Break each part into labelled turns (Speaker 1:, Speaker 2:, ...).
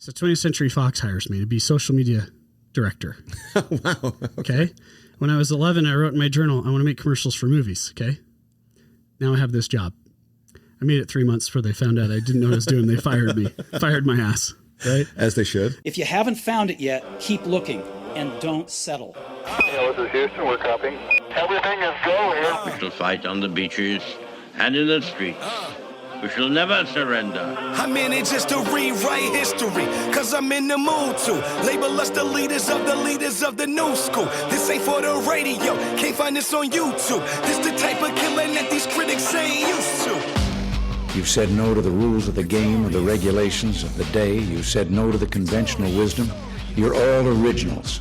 Speaker 1: So 20th Century Fox hires me to be social media director.
Speaker 2: Wow.
Speaker 1: Okay. When I was 11, I wrote in my journal, I want to make commercials for movies. Okay. Now I have this job. I made it 3 months before they found out I didn't know what I was doing. They fired me, fired my ass. Right.
Speaker 2: As they should.
Speaker 3: If you haven't found it yet, keep looking and don't settle.
Speaker 4: This is Houston. We're copying. Everything is go here.
Speaker 5: We shall fight on the beaches and in the streets. We shall never surrender.
Speaker 6: I'm in it just to rewrite history, cause I'm in the mood to label us the leaders of the new school. This ain't for the radio, can't find this on YouTube. This the type of killing that these critics ain't used to.
Speaker 7: You've said no to the rules of the game or the regulations of the day. You've said no to the conventional wisdom. You're all originals.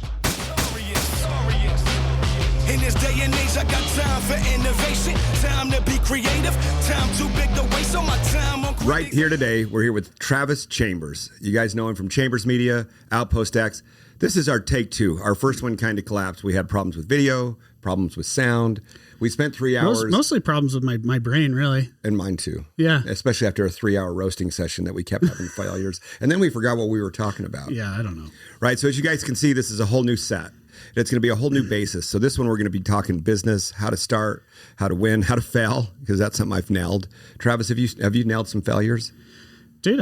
Speaker 6: In this day and age, I got time for innovation, time to be creative, time too big to waste on my time on
Speaker 2: Right here today, we're here with Travis Chambers. You guys know him from Chambers Media, Outpost X. This is our take two. Our first one kind of collapsed. We had problems with video, problems with sound. We spent 3 hours.
Speaker 1: Mostly problems with my brain, really.
Speaker 2: And mine too.
Speaker 1: Yeah.
Speaker 2: Especially after a 3-hour roasting session that we kept having failures. And then we forgot what we were talking about.
Speaker 1: Yeah, I don't know.
Speaker 2: Right. So as you guys can see, this is a whole new set. It's going to be a whole new basis. So this one, we're going to be talking business, how to start, how to win, how to fail, because that's something I've nailed. Travis, have you nailed some failures?
Speaker 1: Dude,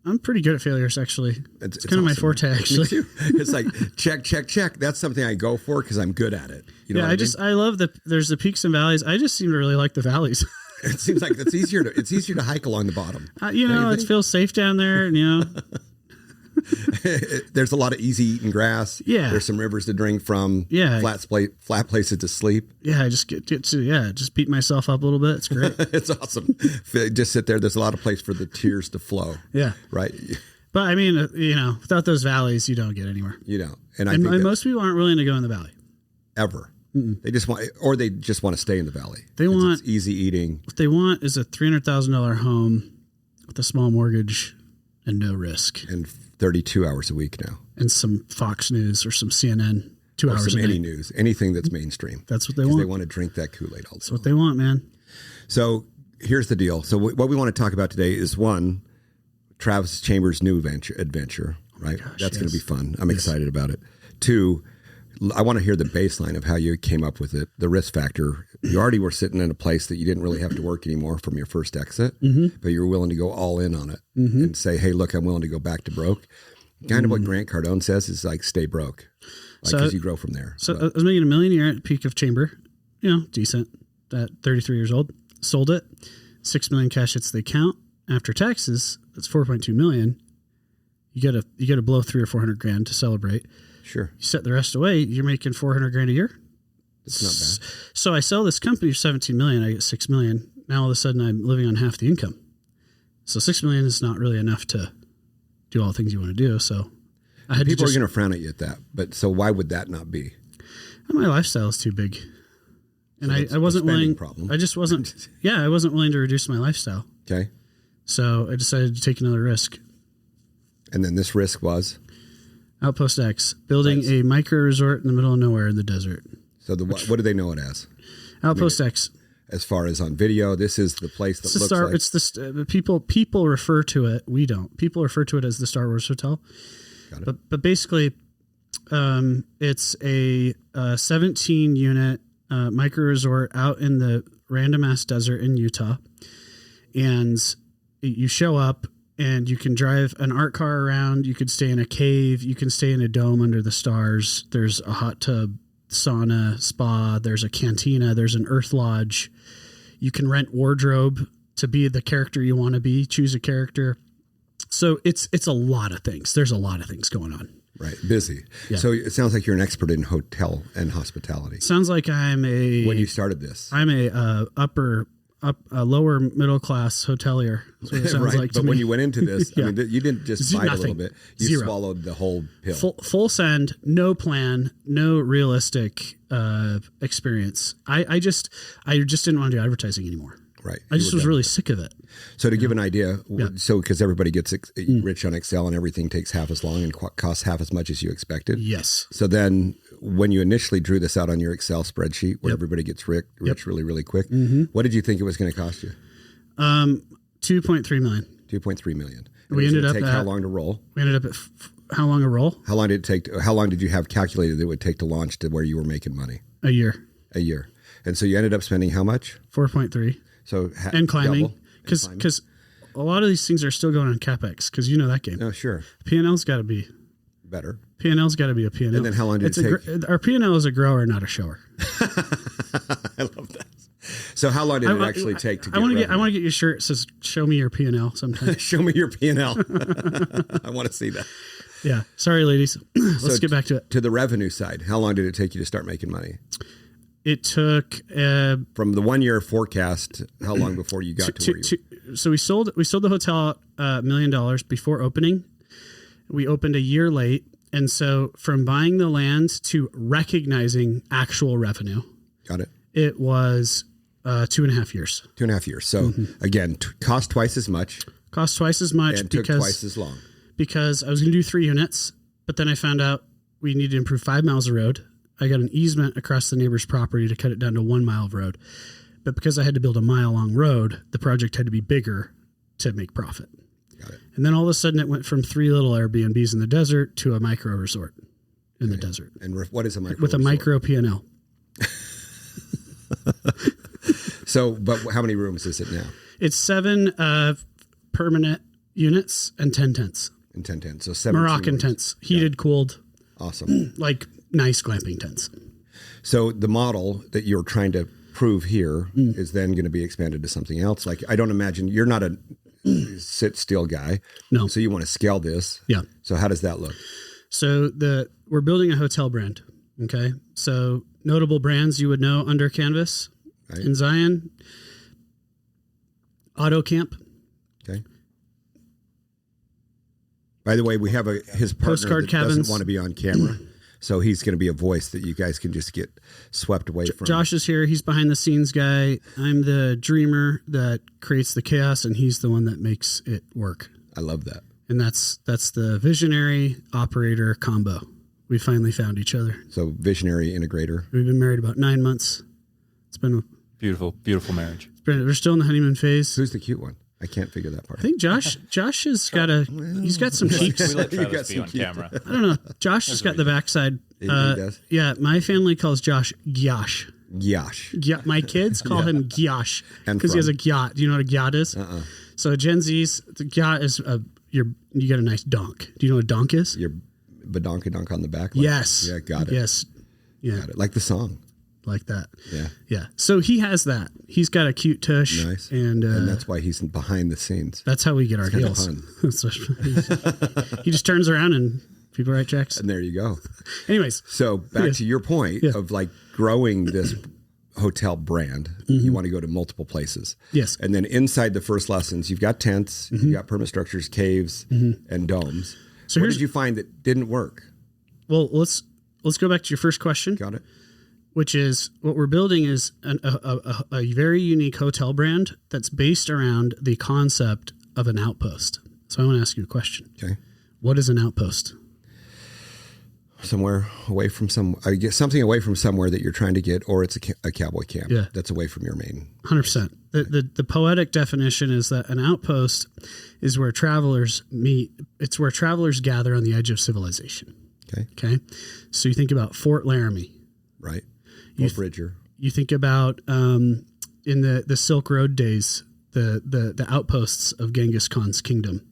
Speaker 1: I'm pretty good at failures, actually. It's kind of my forte, actually.
Speaker 2: Me too. It's like, check. That's something I go for because I'm good at it. You know
Speaker 1: I love there's the peaks and valleys. I just seem to really like the valleys.
Speaker 2: It seems like it's easier to hike along the bottom.
Speaker 1: It feels safe down there, and
Speaker 2: there's a lot of easy eating grass.
Speaker 1: Yeah.
Speaker 2: There's some rivers to drink from.
Speaker 1: Yeah.
Speaker 2: Flat places to sleep.
Speaker 1: Yeah. I just get to just beat myself up a little bit. It's great.
Speaker 2: It's awesome. Just sit there. There's a lot of place for the tears to flow.
Speaker 1: Yeah.
Speaker 2: Right.
Speaker 1: But I mean, without those valleys, you don't get anywhere.
Speaker 2: You know,
Speaker 1: and most people aren't willing to go in the valley.
Speaker 2: Ever. Mm-mm. They just want to stay in the valley.
Speaker 1: It's
Speaker 2: easy eating.
Speaker 1: What they want is a $300,000 home with a small mortgage and no risk.
Speaker 2: And 32 hours a week now.
Speaker 1: And some Fox News or some CNN 2 hours a day.
Speaker 2: Any news, anything that's mainstream.
Speaker 1: That's what they want.
Speaker 2: They want to drink that Kool-Aid all day.
Speaker 1: That's what they want, man.
Speaker 2: So here's the deal. So what we want to talk about today is one, Travis Chambers' new adventure, right?
Speaker 1: Gosh,
Speaker 2: that's going to be fun. I'm excited about it. Two, I want to hear the baseline of how you came up with it, the risk factor. You already were sitting in a place that you didn't really have to work anymore from your first exit, but you were willing to go all in on it and say, hey, look, I'm willing to go back to broke. Kind of what Grant Cardone says is like, stay broke, because you grow from there.
Speaker 1: So I was making $1 million a year at the peak of Chamber, decent at 33 years old, sold it, $6 million cash hits the account. After taxes, that's $4.2 million. You got to blow $300 or $400 to celebrate.
Speaker 2: Sure.
Speaker 1: You set the rest away, you're making $400,000 a year.
Speaker 2: It's not bad.
Speaker 1: So I sell this company for $17 million. I get $6 million. Now all of a sudden I'm living on half the income. So $6 million is not really enough to do all the things you want to do. So I had
Speaker 2: people are going to frown at you at that. But so why would that not be?
Speaker 1: My lifestyle is too big, and
Speaker 2: so
Speaker 1: I wasn't willing.
Speaker 2: Problem.
Speaker 1: I just wasn't. I wasn't willing to reduce my lifestyle.
Speaker 2: Okay.
Speaker 1: So I decided to take another risk.
Speaker 2: And then this risk was?
Speaker 1: Outpost X, building a micro resort in the middle of nowhere in the desert.
Speaker 2: So what do they know it as?
Speaker 1: Outpost X.
Speaker 2: As far as on video, this is the place that looks like...
Speaker 1: It's the people refer to it. We don't. People refer to it as the Star Wars Hotel.
Speaker 2: Got it.
Speaker 1: But basically, it's a 17-unit micro resort out in the random ass desert in Utah, and you show up. And you can drive an art car around. You could stay in a cave. You can stay in a dome under the stars. There's a hot tub, sauna, spa. There's a cantina. There's an earth lodge. You can rent wardrobe to be the character you want to be. Choose a character. So it's a lot of things. There's a lot of things going on.
Speaker 2: Right. Busy.
Speaker 1: Yeah.
Speaker 2: So it sounds like you're an expert in hotel and hospitality.
Speaker 1: Sounds like I'm a...
Speaker 2: When you started this.
Speaker 1: I'm a lower middle class hotelier. That's what it sounds
Speaker 2: right.
Speaker 1: like
Speaker 2: but when you went into this,
Speaker 1: yeah.
Speaker 2: I mean, you didn't just bite a little bit. You
Speaker 1: Zero.
Speaker 2: swallowed the whole pill.
Speaker 1: Full send, no plan, no realistic experience. I just didn't want to do advertising anymore.
Speaker 2: Right.
Speaker 1: I just was really sick of it.
Speaker 2: So to give an idea, so because everybody gets rich on Excel and everything takes half as long and costs half as much as you expected.
Speaker 1: Yes.
Speaker 2: So then when you initially drew this out on your Excel spreadsheet where everybody gets rich really, really quick, what did you think it was going to cost you?
Speaker 1: $2.3 million.
Speaker 2: $2.3 million.
Speaker 1: We ended up
Speaker 2: how long to roll?
Speaker 1: We ended up at how long a roll?
Speaker 2: How long did it take? How long did you have calculated that it would take to launch to where you were making money?
Speaker 1: A year.
Speaker 2: A year. And so you ended up spending how much?
Speaker 1: 4.3.
Speaker 2: So
Speaker 1: and climbing, because a lot of these things are still going on CapEx, because you know that game.
Speaker 2: Oh, sure.
Speaker 1: P&L's got to be
Speaker 2: better.
Speaker 1: P&L's got to be a P&L.
Speaker 2: And then how long did it take?
Speaker 1: Our P&L is a grower, not a shower.
Speaker 2: I love that. So how long did it actually take to get revenue?
Speaker 1: I want to get your shirt that says "Show me your P&L" sometime.
Speaker 2: Show me your P&L. I want to see that.
Speaker 1: Yeah. Sorry, ladies. Let's get back to it.
Speaker 2: To the revenue side, how long did it take you to start making money?
Speaker 1: It took
Speaker 2: from the 1 year forecast. How long before you got to where you?
Speaker 1: So we sold the hotel $1 million before opening. We opened a year late, and so from buying the land to recognizing actual revenue,
Speaker 2: got it.
Speaker 1: It was 2.5 years.
Speaker 2: 2.5 years. So again, cost twice as much.
Speaker 1: Cost twice as much
Speaker 2: and took twice as long.
Speaker 1: Because I was going to do 3 units, but then I found out we needed to improve 5 miles of road. I got an easement across the neighbor's property to cut it down to 1 mile of road. But because I had to build a mile-long road, the project had to be bigger to make profit.
Speaker 2: Got it.
Speaker 1: And then all of a sudden it went from 3 little Airbnbs in the desert to a micro resort in the desert.
Speaker 2: And what is a micro
Speaker 1: With
Speaker 2: resort?
Speaker 1: a micro P&L.
Speaker 2: So, but how many rooms is it now?
Speaker 1: It's 7 permanent units and 10 tents.
Speaker 2: And 10 tents. So 17
Speaker 1: Moroccan
Speaker 2: rooms.
Speaker 1: tents. Heated, cooled.
Speaker 2: Awesome.
Speaker 1: Like nice glamping tents.
Speaker 2: So the model that you're trying to prove here is then going to be expanded to something else. Like, I don't imagine you're not a sit still guy.
Speaker 1: No.
Speaker 2: So you want to scale this.
Speaker 1: Yeah.
Speaker 2: So how does that look?
Speaker 1: So we're building a hotel brand. Okay. So notable brands you would know under canvas in Zion, Auto Camp.
Speaker 2: Okay. By the way, we have his partner
Speaker 1: Postcard
Speaker 2: that
Speaker 1: Cabins.
Speaker 2: doesn't want to be on camera. So he's going to be a voice that you guys can just get swept away from.
Speaker 1: Josh is here. He's behind the scenes guy. I'm the dreamer that creates the chaos, and he's the one that makes it work.
Speaker 2: I love that.
Speaker 1: And that's the visionary operator combo. We finally found each other.
Speaker 2: So visionary integrator.
Speaker 1: We've been married about 9 months. It's been
Speaker 8: beautiful, beautiful marriage.
Speaker 1: We're still in the honeymoon phase.
Speaker 2: Who's the cute one? I can't figure that part.
Speaker 1: I think Josh has got he's got some cheeks.
Speaker 8: We let Travis be on camera.
Speaker 1: I don't know. Josh has got the backside.
Speaker 2: He does?
Speaker 1: Yeah, my family calls Josh Gyash.
Speaker 2: Gyash.
Speaker 1: Yeah, my kids call him Gyash because he has a gyat. Do you know what a gyat is? So Gen Z's, the gyat is you get a nice donk. Do you know what a donk is?
Speaker 2: Your badonkadonk on the back. Like,
Speaker 1: Yes.
Speaker 2: Yeah, got it.
Speaker 1: Yes. Yeah.
Speaker 2: Got it. Like the song.
Speaker 1: Like that.
Speaker 2: Yeah.
Speaker 1: Yeah. So he has that. He's got a cute tush.
Speaker 2: Nice.
Speaker 1: And
Speaker 2: that's why he's behind the scenes.
Speaker 1: That's how we get our deals. He just turns around and people write checks.
Speaker 2: And there you go.
Speaker 1: Anyways.
Speaker 2: So back to your point of like growing this hotel brand, you want to go to multiple places.
Speaker 1: Yes.
Speaker 2: And then inside the first lessons, you've got tents, you've got permanent structures, caves, and domes. So what did you find that didn't work?
Speaker 1: Well, let's go back to your first question.
Speaker 2: Got it.
Speaker 1: Which is what we're building is a very unique hotel brand that's based around the concept of an outpost. So I want to ask you a question.
Speaker 2: Okay.
Speaker 1: What is an outpost?
Speaker 2: Somewhere away from something away from somewhere that you're trying to get, or it's a cowboy camp.
Speaker 1: Yeah.
Speaker 2: That's away from your main.
Speaker 1: 100%. The poetic definition is that an outpost is where travelers meet. It's where travelers gather on the edge of civilization. Okay. So you think about Fort Laramie.
Speaker 2: Right. Fort Bridger. You
Speaker 1: think about in the Silk Road days, the outposts of Genghis Khan's kingdom.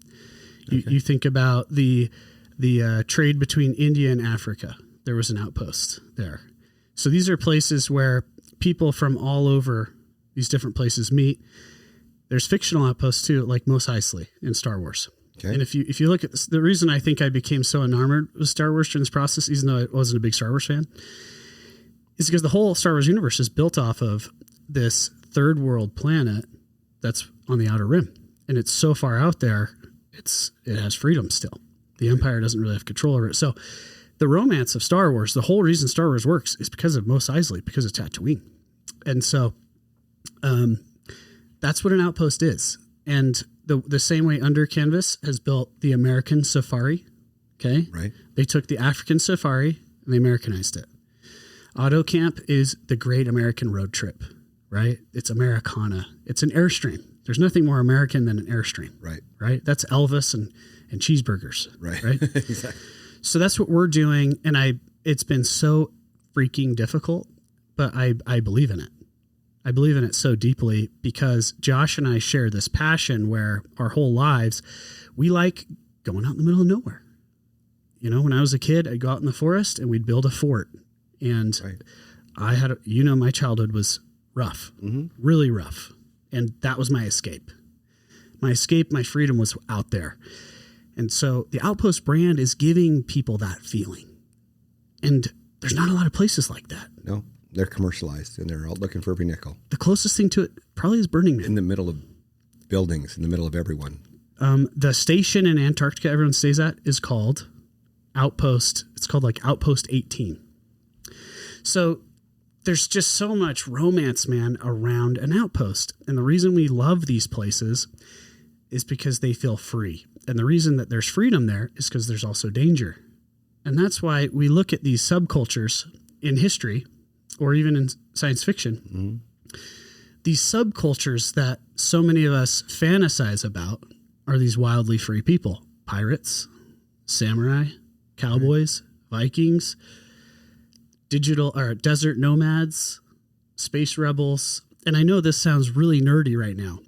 Speaker 1: You think about the trade between India and Africa. There was an outpost there. So these are places where people from all over these different places meet. There's fictional outposts too, like Mos Eisley in Star Wars. Okay. And if you look at this, the reason I think I became so enamored with Star Wars during this process, even though I wasn't a big Star Wars fan, is because the whole Star Wars universe is built off of this third world planet that's on the outer rim. And it's so far out there, it has freedom still. The Empire doesn't really have control over it. So the romance of Star Wars, the whole reason Star Wars works is because of Mos Eisley, because of Tatooine. And so that's what an outpost is. And the same way Under Canvas has built the American safari, okay?
Speaker 2: Right.
Speaker 1: They took the African safari and they Americanized it. Auto Camp is the great American road trip, right? It's Americana. It's an Airstream. There's nothing more American than an Airstream.
Speaker 2: Right.
Speaker 1: Right. That's Elvis and cheeseburgers.
Speaker 2: Right.
Speaker 1: Right.
Speaker 2: Exactly.
Speaker 1: So that's what we're doing. And it's been so freaking difficult, but I believe in it. I believe in it so deeply because Josh and I share this passion where our whole lives, we like going out in the middle of nowhere. You know, when I was a kid, I'd go out in the forest and we'd build a fort. And I had, my childhood was rough, really rough. And that was my escape. My escape, my freedom was out there. And so the Outpost brand is giving people that feeling. And there's not a lot of places like that.
Speaker 2: No, they're commercialized and they're all looking for every nickel.
Speaker 1: The closest thing to it probably is Burning Man.
Speaker 2: In the middle of buildings, in the middle of everyone.
Speaker 1: The station in Antarctica everyone stays at is called Outpost. It's called like Outpost 18. So there's just so much romance, man, around an outpost. And the reason we love these places is because they feel free. And the reason that there's freedom there is because there's also danger. And that's why we look at these subcultures in history or even in science fiction. These subcultures that so many of us fantasize about are these wildly free people. Pirates, samurai, cowboys, Vikings, digital or desert nomads, space rebels. And I know this sounds really nerdy right now.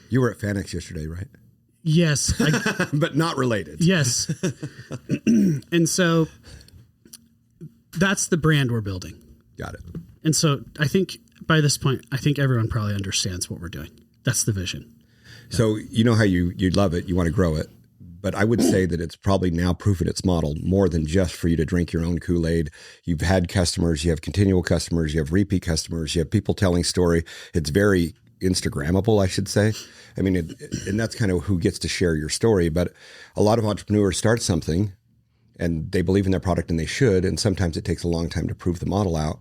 Speaker 2: You were at Fanex yesterday, right?
Speaker 1: Yes.
Speaker 2: But not related.
Speaker 1: Yes. And so that's the brand we're building.
Speaker 2: Got it.
Speaker 1: And so I think by this point, I think everyone probably understands what we're doing. That's the vision. Yeah.
Speaker 2: So you know how you love it, you want to grow it. But I would say that it's probably now proven its model more than just for you to drink your own Kool-Aid. You've had customers, you have continual customers, you have repeat customers, you have people telling story. It's very Instagrammable, I should say. I mean, and that's kind of who gets to share your story. But a lot of entrepreneurs start something and they believe in their product and they should. And sometimes it takes a long time to prove the model out.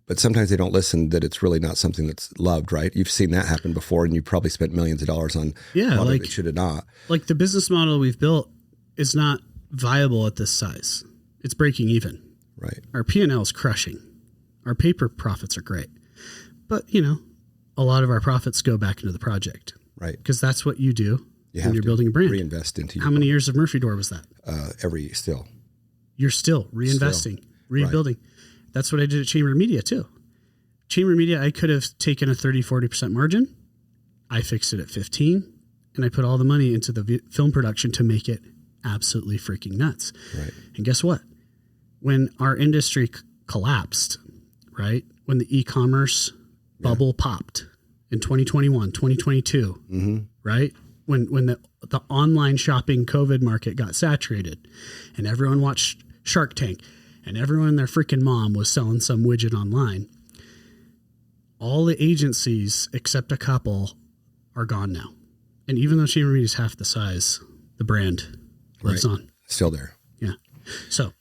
Speaker 2: But sometimes they don't listen that it's really not something that's loved, right? You've seen that happen before and you probably spent millions of dollars on product that should have not.
Speaker 1: Like the business model we've built is not viable at this size. It's breaking even.
Speaker 2: Right.
Speaker 1: Our P&L is crushing. Our paper profits are great. But, a lot of our profits go back into the project.
Speaker 2: Right.
Speaker 1: Because that's what you do
Speaker 2: when
Speaker 1: you're building a brand.
Speaker 2: Reinvest into
Speaker 1: How many years of Murphy Door was that?
Speaker 2: Still.
Speaker 1: You're still reinvesting, rebuilding. Right. That's what I did at Chamber Media too. Chamber Media, I could have taken a 30-40% margin. I fixed it at 15 and I put all the money into the film production to make it absolutely freaking nuts.
Speaker 2: Right.
Speaker 1: And guess what? When our industry collapsed, right? When the e-commerce bubble popped in 2021, 2022, right? When the online shopping COVID market got saturated and everyone watched Shark Tank and everyone and their freaking mom was selling some widget online, all the agencies except a couple are gone now. And even though Chamber Media is half the size, the brand lives on. Still
Speaker 2: there.
Speaker 1: Yeah. So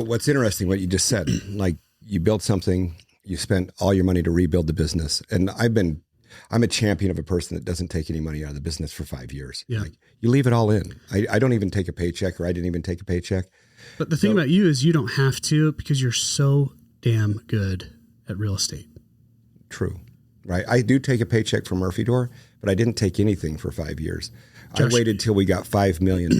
Speaker 2: what's interesting, what you just said, like you built something, you spent all your money to rebuild the business. And I'm a champion of a person that doesn't take any money out of the business for 5 years.
Speaker 1: Yeah.
Speaker 2: Like you leave it all in. I don't even take a paycheck, or I didn't even take a paycheck.
Speaker 1: But the thing about you is you don't have to because you're so damn good at real estate.
Speaker 2: True. Right. I do take a paycheck from Murphy Door, but I didn't take anything for 5 years.
Speaker 1: Josh,
Speaker 2: I waited till we got $5 million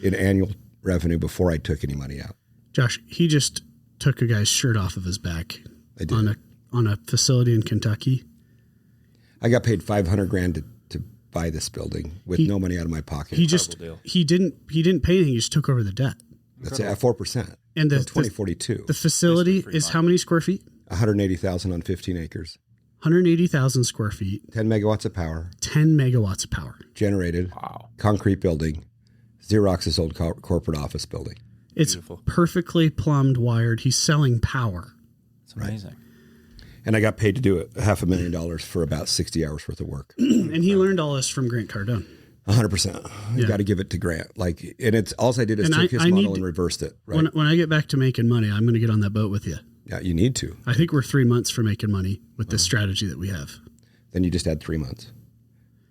Speaker 2: in annual revenue before I took any money out.
Speaker 1: Josh, he just took a guy's shirt off of his back on a facility in Kentucky.
Speaker 2: I got paid $500,000 to buy this building with no money out of my pocket.
Speaker 1: He didn't pay anything. He just took over the debt.
Speaker 2: That's at 4%.
Speaker 1: And the
Speaker 2: 2042.
Speaker 1: The facility is how many square feet?
Speaker 2: 180,000 on 15 acres.
Speaker 1: 180,000 square feet.
Speaker 2: 10 megawatts of power.
Speaker 1: 10 megawatts of power.
Speaker 2: Generated. Wow. Concrete building. Xerox's old corporate office building.
Speaker 1: It's perfectly plumbed, wired. He's selling power.
Speaker 8: It's amazing. Right.
Speaker 2: And I got paid to do it, $500,000 for about 60 hours worth of work.
Speaker 1: And he learned all this from Grant Cardone.
Speaker 2: 100%. You got to give it to Grant. And it's all I did is took his model and reversed it. Right?
Speaker 1: When I get back to making money, I'm going to get on that boat with you.
Speaker 2: Yeah, you need to.
Speaker 1: I think we're 3 months for making money with this strategy that we have.
Speaker 2: Then you just add 3 months.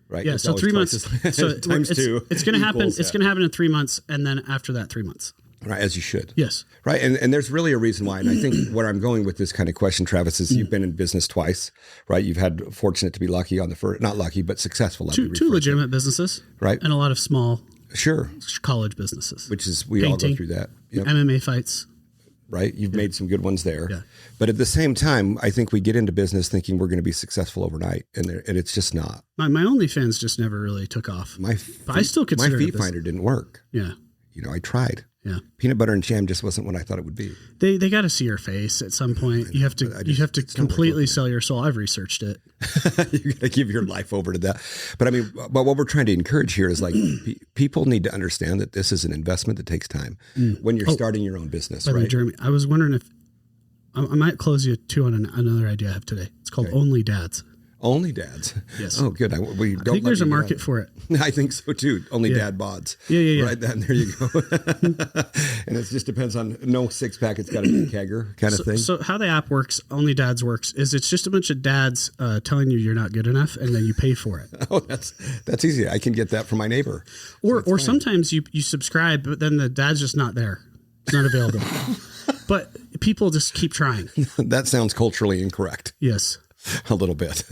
Speaker 2: Right?
Speaker 1: Yeah, so 3 months. So
Speaker 2: times two.
Speaker 1: It's going to happen. It's going to happen in 3 months, and then after that, 3 months.
Speaker 2: Right, as you should.
Speaker 1: Yes.
Speaker 2: Right, and there's really a reason why. And I think where I'm going with this kind of question, Travis, is you've been in business twice, right? You've had fortunate to be lucky on the first, not lucky, but successful.
Speaker 1: Two legitimate businesses.
Speaker 2: Right.
Speaker 1: And a lot of small college businesses.
Speaker 2: Which is, we all go through that. Yep.
Speaker 1: MMA fights.
Speaker 2: Right, you've made some good ones there.
Speaker 1: Yeah.
Speaker 2: But at the same time, I think we get into business thinking we're going to be successful overnight, and it's just not.
Speaker 1: My OnlyFans just never really took off.
Speaker 2: But
Speaker 1: I still consider
Speaker 2: my feet finder didn't work.
Speaker 1: Yeah.
Speaker 2: I tried.
Speaker 1: Yeah.
Speaker 2: Peanut butter and jam just wasn't what I thought it would be.
Speaker 1: They got to see your face at some point. You have to completely sell your soul. I've researched it.
Speaker 2: You got to give your life over to that. But but what we're trying to encourage here is like people need to understand that this is an investment that takes time when you're starting your own business.
Speaker 1: By the way,
Speaker 2: right?
Speaker 1: Jeremy, I was wondering if I might close you too on another idea I have today. It's called Only Dads.
Speaker 2: Only dads.
Speaker 1: Yes.
Speaker 2: Oh, good. I
Speaker 1: think there's a market for it.
Speaker 2: I think so too. Only dad bods.
Speaker 1: Yeah.
Speaker 2: Right. There you go. And it just depends on no 6-pack. It's got to be a kegger kind of thing.
Speaker 1: So how the app works, Only Dads works, is it's just a bunch of dads telling you you're not good enough, and then you pay for it.
Speaker 2: Oh, that's easy. I can get that from my neighbor.
Speaker 1: Or sometimes you subscribe, but then the dad's just not there. It's not available. But people just keep trying.
Speaker 2: That sounds culturally incorrect.
Speaker 1: Yes.
Speaker 2: A little bit.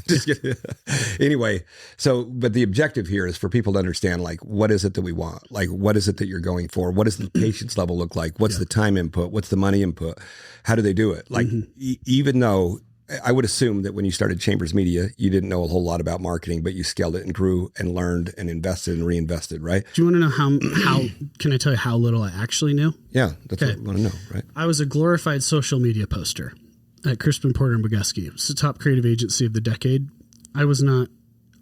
Speaker 2: Anyway, but the objective here is for people to understand, like, what is it that we want? Like, what is it that you're going for? What does the patience level look like? What's the time input? What's the money input? How do they do it? Like, even though I would assume that when you started Chambers Media, you didn't know a whole lot about marketing, but you scaled it and grew and learned and invested and reinvested, right?
Speaker 1: Do you want to know how can I tell you how little I actually knew?
Speaker 2: Yeah, that's what I want to know, right?
Speaker 1: I was a glorified social media poster at Crispin Porter and Boguski. It's the top creative agency of the decade. I was not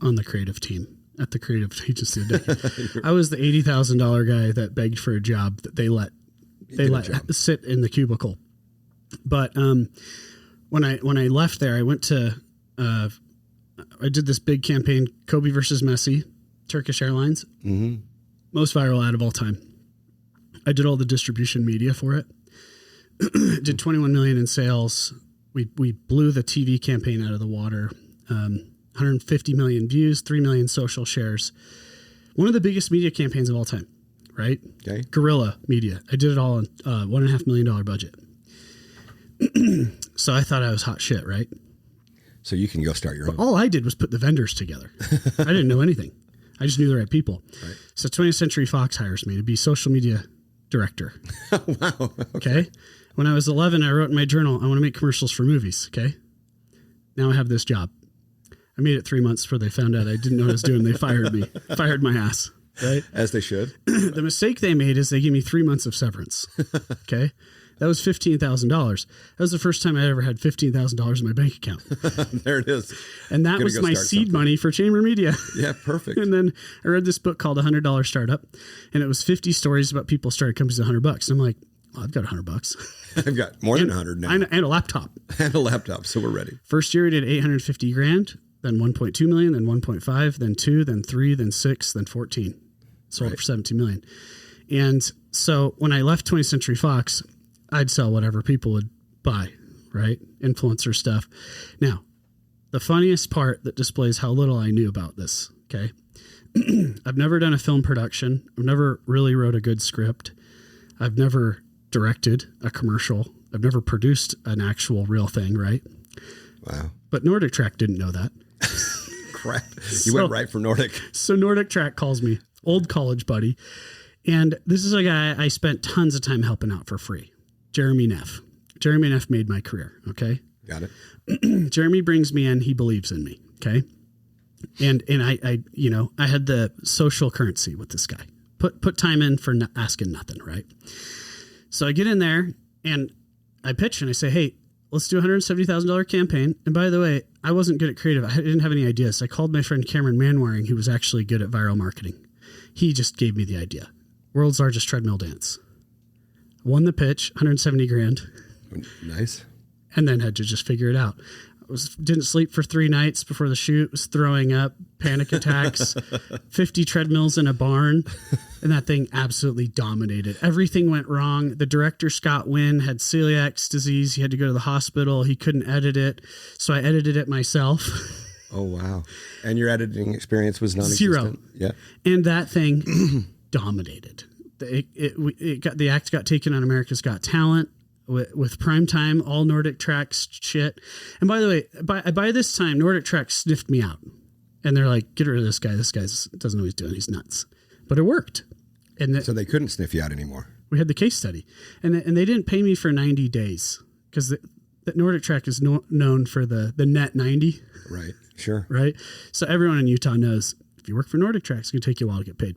Speaker 1: on the creative team at the creative agency of the decade. I was the $80,000 guy that begged for a job that they let sit in the cubicle. But when I left there, I went to I did this big campaign, Kobe versus Messi, Turkish Airlines, most viral ad of all time. I did all the distribution media for it. Did 21 million in sales. We blew the TV campaign out of the water. 150 million views, 3 million social shares. One of the biggest media campaigns of all time, right?
Speaker 2: Okay.
Speaker 1: Guerrilla media. I did it all on $1.5 million budget. So I thought I was hot shit, right?
Speaker 2: So you can go start your own.
Speaker 1: All I did was put the vendors together. I didn't know anything. I just knew the right people.
Speaker 2: Right.
Speaker 1: So 20th Century Fox hires me to be social media director.
Speaker 2: Wow.
Speaker 1: Okay. When I was 11, I wrote in my journal, I want to make commercials for movies. Okay. Now I have this job. I made it 3 months before they found out I didn't know what I was doing. They fired me, fired my ass. Right.
Speaker 2: As they should.
Speaker 1: The mistake they made is they gave me 3 months of severance. Okay. That was $15,000. That was the first time I ever had $15,000 in my bank account.
Speaker 2: There it is.
Speaker 1: And that was my seed money for Chamber Media.
Speaker 2: Yeah, perfect.
Speaker 1: And then I read this book called $100 Startup, and it was 50 stories about people starting companies at $100. And I'm like, well, I've got $100.
Speaker 2: I've got more than 100 now.
Speaker 1: And a laptop.
Speaker 2: And a laptop, so we're ready.
Speaker 1: First year, we did $850,000, then 1.2 million, then 1.5, then 2, then 3, then 6, then 14. Sold for 17 million. And so when I left 20th Century Fox, I'd sell whatever people would buy, right? Influencer stuff. Now, the funniest part that displays how little I knew about this, okay? I've never done a film production. I've never really wrote a good script. I've never directed a commercial. I've never produced an actual real thing, right?
Speaker 2: Wow.
Speaker 1: But Nordic Track didn't know that.
Speaker 2: Crap. You went right for Nordic.
Speaker 1: So Nordic Track calls me, old college buddy. And this is a guy I spent tons of time helping out for free. Jeremy Neff. Jeremy Neff made my career. Okay.
Speaker 2: Got it.
Speaker 1: Jeremy brings me in. He believes in me. Okay. And I had the social currency with this guy. Put time in for asking nothing. Right. So I get in there and I pitch and I say, hey, let's do a $170,000 campaign. And by the way, I wasn't good at creative. I didn't have any ideas. So I called my friend Cameron Manwaring, who was actually good at viral marketing. He just gave me the idea. World's largest treadmill dance. Won the pitch, $170,000.
Speaker 2: Nice.
Speaker 1: And then had to just figure it out. Didn't sleep for 3 nights before the shoot, was throwing up, panic attacks, 50 treadmills in a barn. And that thing absolutely dominated. Everything went wrong. The director, Scott Wynn, had celiac disease. He had to go to the hospital. He couldn't edit it. So I edited it myself.
Speaker 2: Oh, wow. And your editing experience was non-existent?
Speaker 1: Zero.
Speaker 2: Yeah.
Speaker 1: And that thing dominated. The act got taken on America's Got Talent with primetime, all Nordic Tracks shit. And by the way, by this time, Nordic Tracks sniffed me out. And they're like, get rid of this guy. This guy doesn't know what he's doing. He's nuts. But it worked. And
Speaker 2: so they couldn't sniff you out anymore.
Speaker 1: We had the case study. And they didn't pay me for 90 days because the Nordic Track is known for the net 90.
Speaker 2: Right. Sure.
Speaker 1: Right. So everyone in Utah knows if you work for Nordic Track, it's going to take you a while to get paid.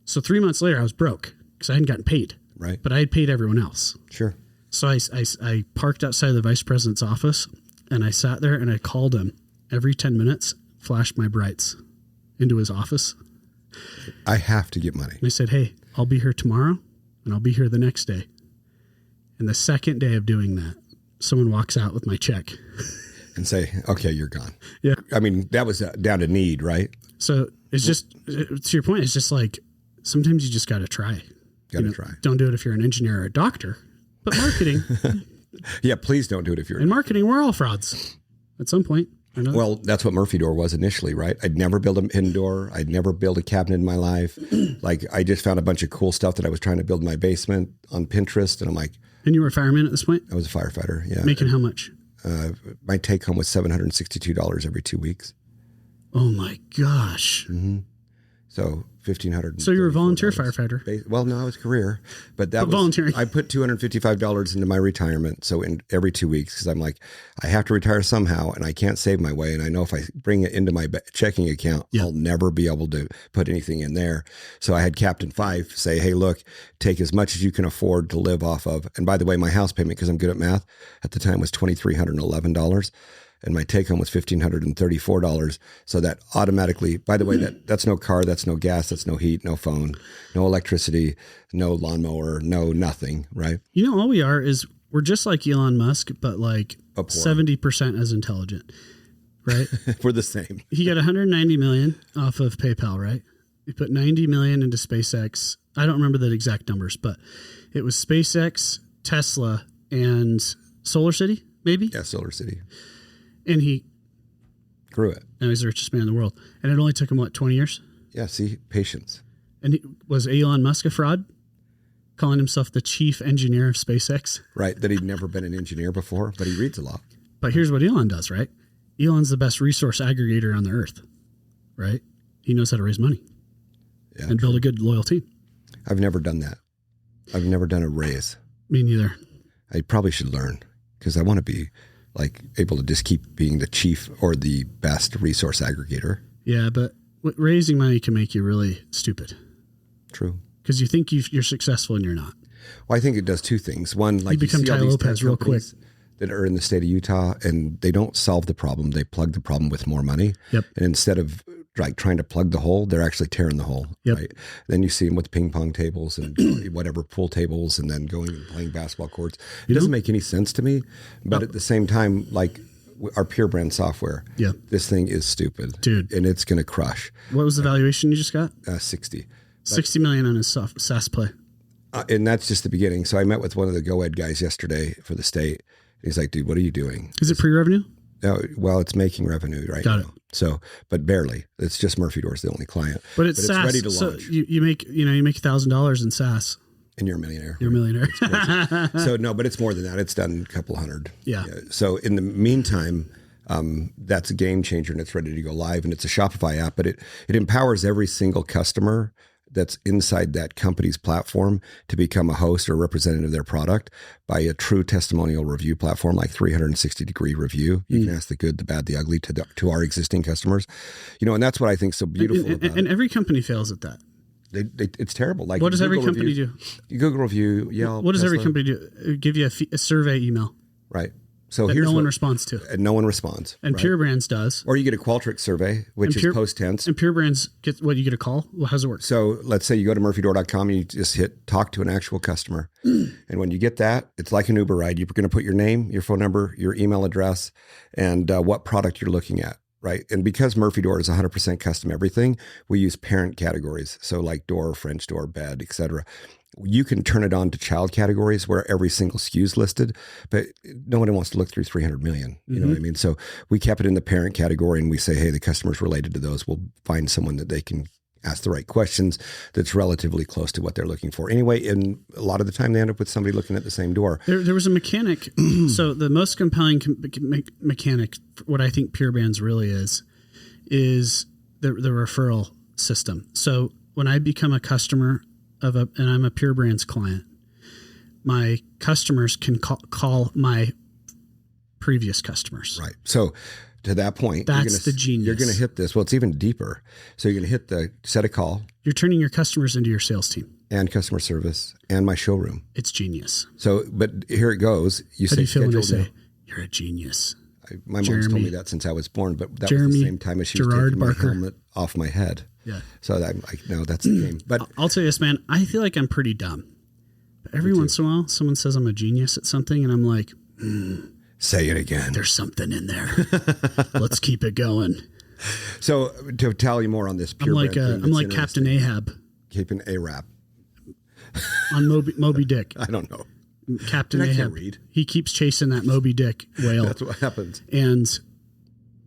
Speaker 1: So 3 months later, I was broke because I hadn't gotten paid.
Speaker 2: Right.
Speaker 1: But I had paid everyone else.
Speaker 2: Sure.
Speaker 1: So I parked outside the vice president's office and I sat there and I called him every 10 minutes, flashed my brights into his office.
Speaker 2: I have to get money.
Speaker 1: And I said, hey, I'll be here tomorrow and I'll be here the next day. And the second day of doing that, someone walks out with my check.
Speaker 2: And say, okay, you're gone.
Speaker 1: Yeah.
Speaker 2: I mean, that was down to need, right?
Speaker 1: So it's just, to your point, it's just like, sometimes you just got to try.
Speaker 2: Try.
Speaker 1: Don't do it if you're an engineer or a doctor, but marketing.
Speaker 2: Yeah, please don't do it if you're
Speaker 1: in marketing. We're all frauds at some point.
Speaker 2: Well, that's what Murphy Door was initially, right? I'd never built an hidden door. I'd never built a cabinet in my life. Like I just found a bunch of cool stuff that I was trying to build in my basement on Pinterest. And I'm like,
Speaker 1: and you were a fireman at this point?
Speaker 2: I was a firefighter. Yeah.
Speaker 1: Making how much?
Speaker 2: My take home was $762 every 2 weeks.
Speaker 1: Oh my gosh.
Speaker 2: Mm-hmm. So $1,500.
Speaker 1: So you were a volunteer firefighter?
Speaker 2: Well, no, I was career, but that was
Speaker 1: volunteering.
Speaker 2: I put $255 into my retirement. So in every 2 weeks, because I'm like, I have to retire somehow and I can't save my way. And I know if I bring it into my checking account, I'll never be able to put anything in there. So I had Captain Fife say, hey, look, take as much as you can afford to live off of. And by the way, my house payment, because I'm good at math, at the time was $2,311. And my take home was $1,534. So that automatically, by the way, that's no car, that's no gas, that's no heat, no phone, no electricity, no lawnmower, no nothing, right?
Speaker 1: You know, all we are is we're just like Elon Musk, but like 70% as intelligent, right?
Speaker 2: We're the same.
Speaker 1: He got 190 million off of PayPal, right? He put 90 million into SpaceX. I don't remember the exact numbers, but it was SpaceX, Tesla, and Solar City, maybe?
Speaker 2: Yeah, Solar City.
Speaker 1: And he
Speaker 2: grew it.
Speaker 1: Now he's the richest man in the world. And it only took him, 20 years?
Speaker 2: Yeah, see, patience.
Speaker 1: And was Elon Musk a fraud? Calling himself the chief engineer of SpaceX?
Speaker 2: Right, that he'd never been an engineer before, but he reads a lot.
Speaker 1: But here's what Elon does, right? Elon's the best resource aggregator on the earth, right? He knows how to raise money and build a good, loyal team.
Speaker 2: I've never done that. I've never done a raise.
Speaker 1: Me neither.
Speaker 2: I probably should learn because I want to be like able to just keep being the chief or the best resource aggregator.
Speaker 1: Yeah, but raising money can make you really stupid.
Speaker 2: True.
Speaker 1: Because you think you're successful and you're not.
Speaker 2: Well, I think it does two things. One, like
Speaker 1: you become Ty Lopez real quick.
Speaker 2: That are in the state of Utah and they don't solve the problem. They plug the problem with more money.
Speaker 1: Yep.
Speaker 2: And instead of like trying to plug the hole, they're actually tearing the hole.
Speaker 1: Yep.
Speaker 2: Right. Then you see them with ping pong tables and whatever pool tables and then going and playing basketball courts. It doesn't make any sense to me. But at the same time, like our Pure Brand software, this thing is stupid.
Speaker 1: Dude.
Speaker 2: And it's going to crush.
Speaker 1: What was the valuation you just got?
Speaker 2: 60.
Speaker 1: 60 million on his SaaS play.
Speaker 2: And that's just the beginning. So I met with one of the GoEd guys yesterday for the state. He's like, dude, what are you doing?
Speaker 1: Is it pre-revenue?
Speaker 2: No, well, it's making revenue right now.
Speaker 1: Got it.
Speaker 2: So, but barely. It's just Murphy Door's the only client.
Speaker 1: But it's SaaS.
Speaker 2: Ready to launch.
Speaker 1: So you make $1,000 in SaaS.
Speaker 2: And you're a millionaire.
Speaker 1: You're a millionaire.
Speaker 2: So no, but it's more than that. It's done a couple hundred.
Speaker 1: Yeah.
Speaker 2: So in the meantime, that's a game changer and it's ready to go live and it's a Shopify app, but it empowers every single customer that's inside that company's platform to become a host or representative of their product by a true testimonial review platform, like 360-degree review. You can ask the good, the bad, the ugly to our existing customers, and that's what I think is so beautiful about it.
Speaker 1: And every company fails at that.
Speaker 2: It's terrible. Like
Speaker 1: what does every company
Speaker 2: review,
Speaker 1: do?
Speaker 2: You Google review, Yelp.
Speaker 1: What does
Speaker 2: Tesla.
Speaker 1: every company do? Give you a survey email.
Speaker 2: Right. So
Speaker 1: that
Speaker 2: here's
Speaker 1: no one responds to.
Speaker 2: And no one responds.
Speaker 1: And
Speaker 2: right?
Speaker 1: Pure Brands does.
Speaker 2: Or you get a Qualtrics survey, which is post tense.
Speaker 1: And Pure Brands gets what, you get a call? Well, how does it work?
Speaker 2: So let's say you go to murphydoor.com and you just hit talk to an actual customer. And when you get that, it's like an Uber ride. You're going to put your name, your phone number, your email address, and what product you're looking at. Right. And because Murphy Door is 100% custom everything, we use parent categories. So like door, French door, bed, etc. You can turn it on to child categories where every single SKU is listed, but no one wants to look through 300 million. You know what I mean? So we kept it in the parent category and we say, hey, the customer's related to those. We'll find someone that they can ask the right questions that's relatively close to what they're looking for. Anyway, and a lot of the time they end up with somebody looking at the same door.
Speaker 1: There was a mechanic. So the most compelling mechanic, what I think Pure Brands really is the referral system. So when I become a customer and I'm a Pure Brands client, my customers can call my previous customers.
Speaker 2: Right. So to that point,
Speaker 1: that's the genius.
Speaker 2: You're going to hit this. Well, it's even deeper. So you're going to hit the set a call.
Speaker 1: You're turning your customers into your sales team.
Speaker 2: And customer service and my showroom.
Speaker 1: It's genius.
Speaker 2: So, but here it goes.
Speaker 1: How do you feel when I say, you're a genius?
Speaker 2: My mom's told me that since I was born, but that was the same time as she was
Speaker 1: Gerard
Speaker 2: taking
Speaker 1: Barker.
Speaker 2: my helmet off my head.
Speaker 1: Yeah.
Speaker 2: So I'm like, no, that's the game. But
Speaker 1: I'll tell you this, man, I feel like I'm pretty dumb. But every once in a while, someone says I'm a genius at something, and I'm like,
Speaker 2: say it again.
Speaker 1: There's something in there. Let's keep it going.
Speaker 2: So to tell you more on this Pure Brand thing,
Speaker 1: I'm like Captain Ahab.
Speaker 2: Keeping A-Rap.
Speaker 1: On Moby Dick.
Speaker 2: I don't know.
Speaker 1: Captain
Speaker 2: I
Speaker 1: Ahab.
Speaker 2: can't read.
Speaker 1: He keeps chasing that Moby Dick whale.
Speaker 2: That's what happens.
Speaker 1: And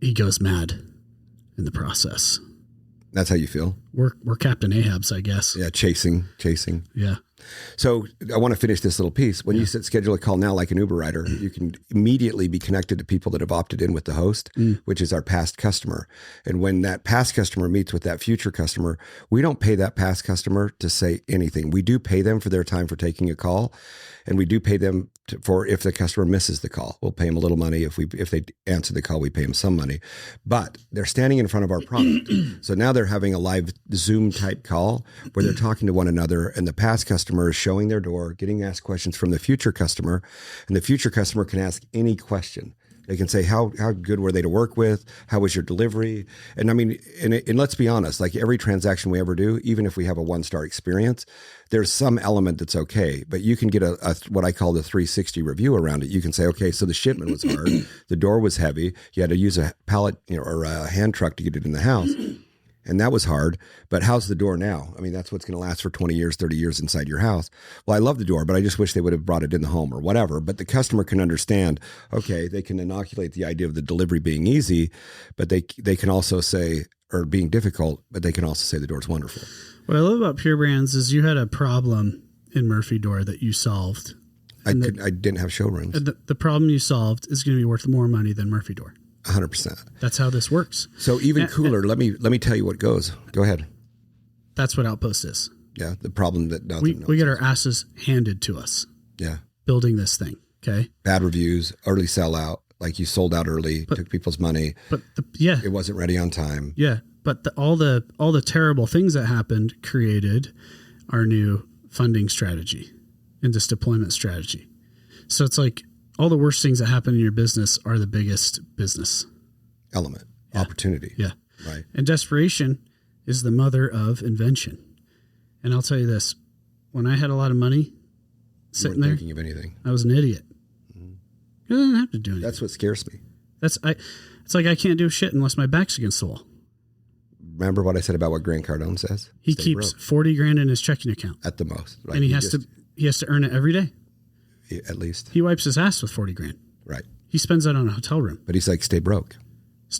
Speaker 1: he goes mad in the process.
Speaker 2: That's how you feel?
Speaker 1: We're Captain Ahabs, I guess.
Speaker 2: Yeah, chasing.
Speaker 1: Yeah.
Speaker 2: So I want to finish this little piece. When you schedule a call now, like an Uber rider, you can immediately be connected to people that have opted in with the host, which is our past customer. And when that past customer meets with that future customer, we don't pay that past customer to say anything. We do pay them for their time for taking a call. And we do pay them for if the customer misses the call. We'll pay them a little money. If they answer the call, we pay them some money. But they're standing in front of our product. So now they're having a live Zoom type call where they're talking to one another, and the past customer is showing their door, getting asked questions from the future customer, and the future customer can ask any question. They can say, how good were they to work with? How was your delivery? And I mean, and let's be honest, like every transaction we ever do, even if we have a 1-star experience, there's some element that's okay, but you can get a what I call the 360 review around it. You can say, okay, so the shipment was hard. The door was heavy. You had to use a pallet, or a hand truck to get it in the house. And that was hard, but how's the door now? I mean, that's what's going to last for 20 years, 30 years inside your house. Well, I love the door, but I just wish they would have brought it in the home or whatever. But the customer can understand, okay, they can inoculate the idea of the delivery being easy, but they can also say, or being difficult, but they can also say the door's wonderful.
Speaker 1: What I love about Pure Brands is you had a problem in Murphy Door that you solved.
Speaker 2: I didn't have showrooms.
Speaker 1: The problem you solved is going to be worth more money than Murphy Door.
Speaker 2: 100%.
Speaker 1: That's how this works.
Speaker 2: So even cooler, let me tell you what goes. Go ahead.
Speaker 1: That's what Outpost is.
Speaker 2: Yeah, the problem that
Speaker 1: we get our asses handed to us.
Speaker 2: Yeah.
Speaker 1: Building this thing, okay?
Speaker 2: Bad reviews, early sellout, like you sold out early, took people's money.
Speaker 1: But
Speaker 2: it wasn't ready on time.
Speaker 1: Yeah, but all the terrible things that happened created our new funding strategy and this deployment strategy. So it's like all the worst things that happen in your business are the biggest business
Speaker 2: element, opportunity.
Speaker 1: Yeah.
Speaker 2: Right.
Speaker 1: And desperation is the mother of invention. And I'll tell you this, when I had a lot of money sitting there,
Speaker 2: thinking of anything.
Speaker 1: I was an idiot. I didn't have to do anything.
Speaker 2: That's what scares me.
Speaker 1: It's like I can't do shit unless my back's against the wall.
Speaker 2: Remember what I said about what Grant Cardone says?
Speaker 1: He keeps $40,000 in his checking account.
Speaker 2: At the most. Right?
Speaker 1: And he has to earn it every day.
Speaker 2: At least.
Speaker 1: He wipes his ass with $40,000.
Speaker 2: Right.
Speaker 1: He spends that on a hotel room.
Speaker 2: But he's like, stay broke.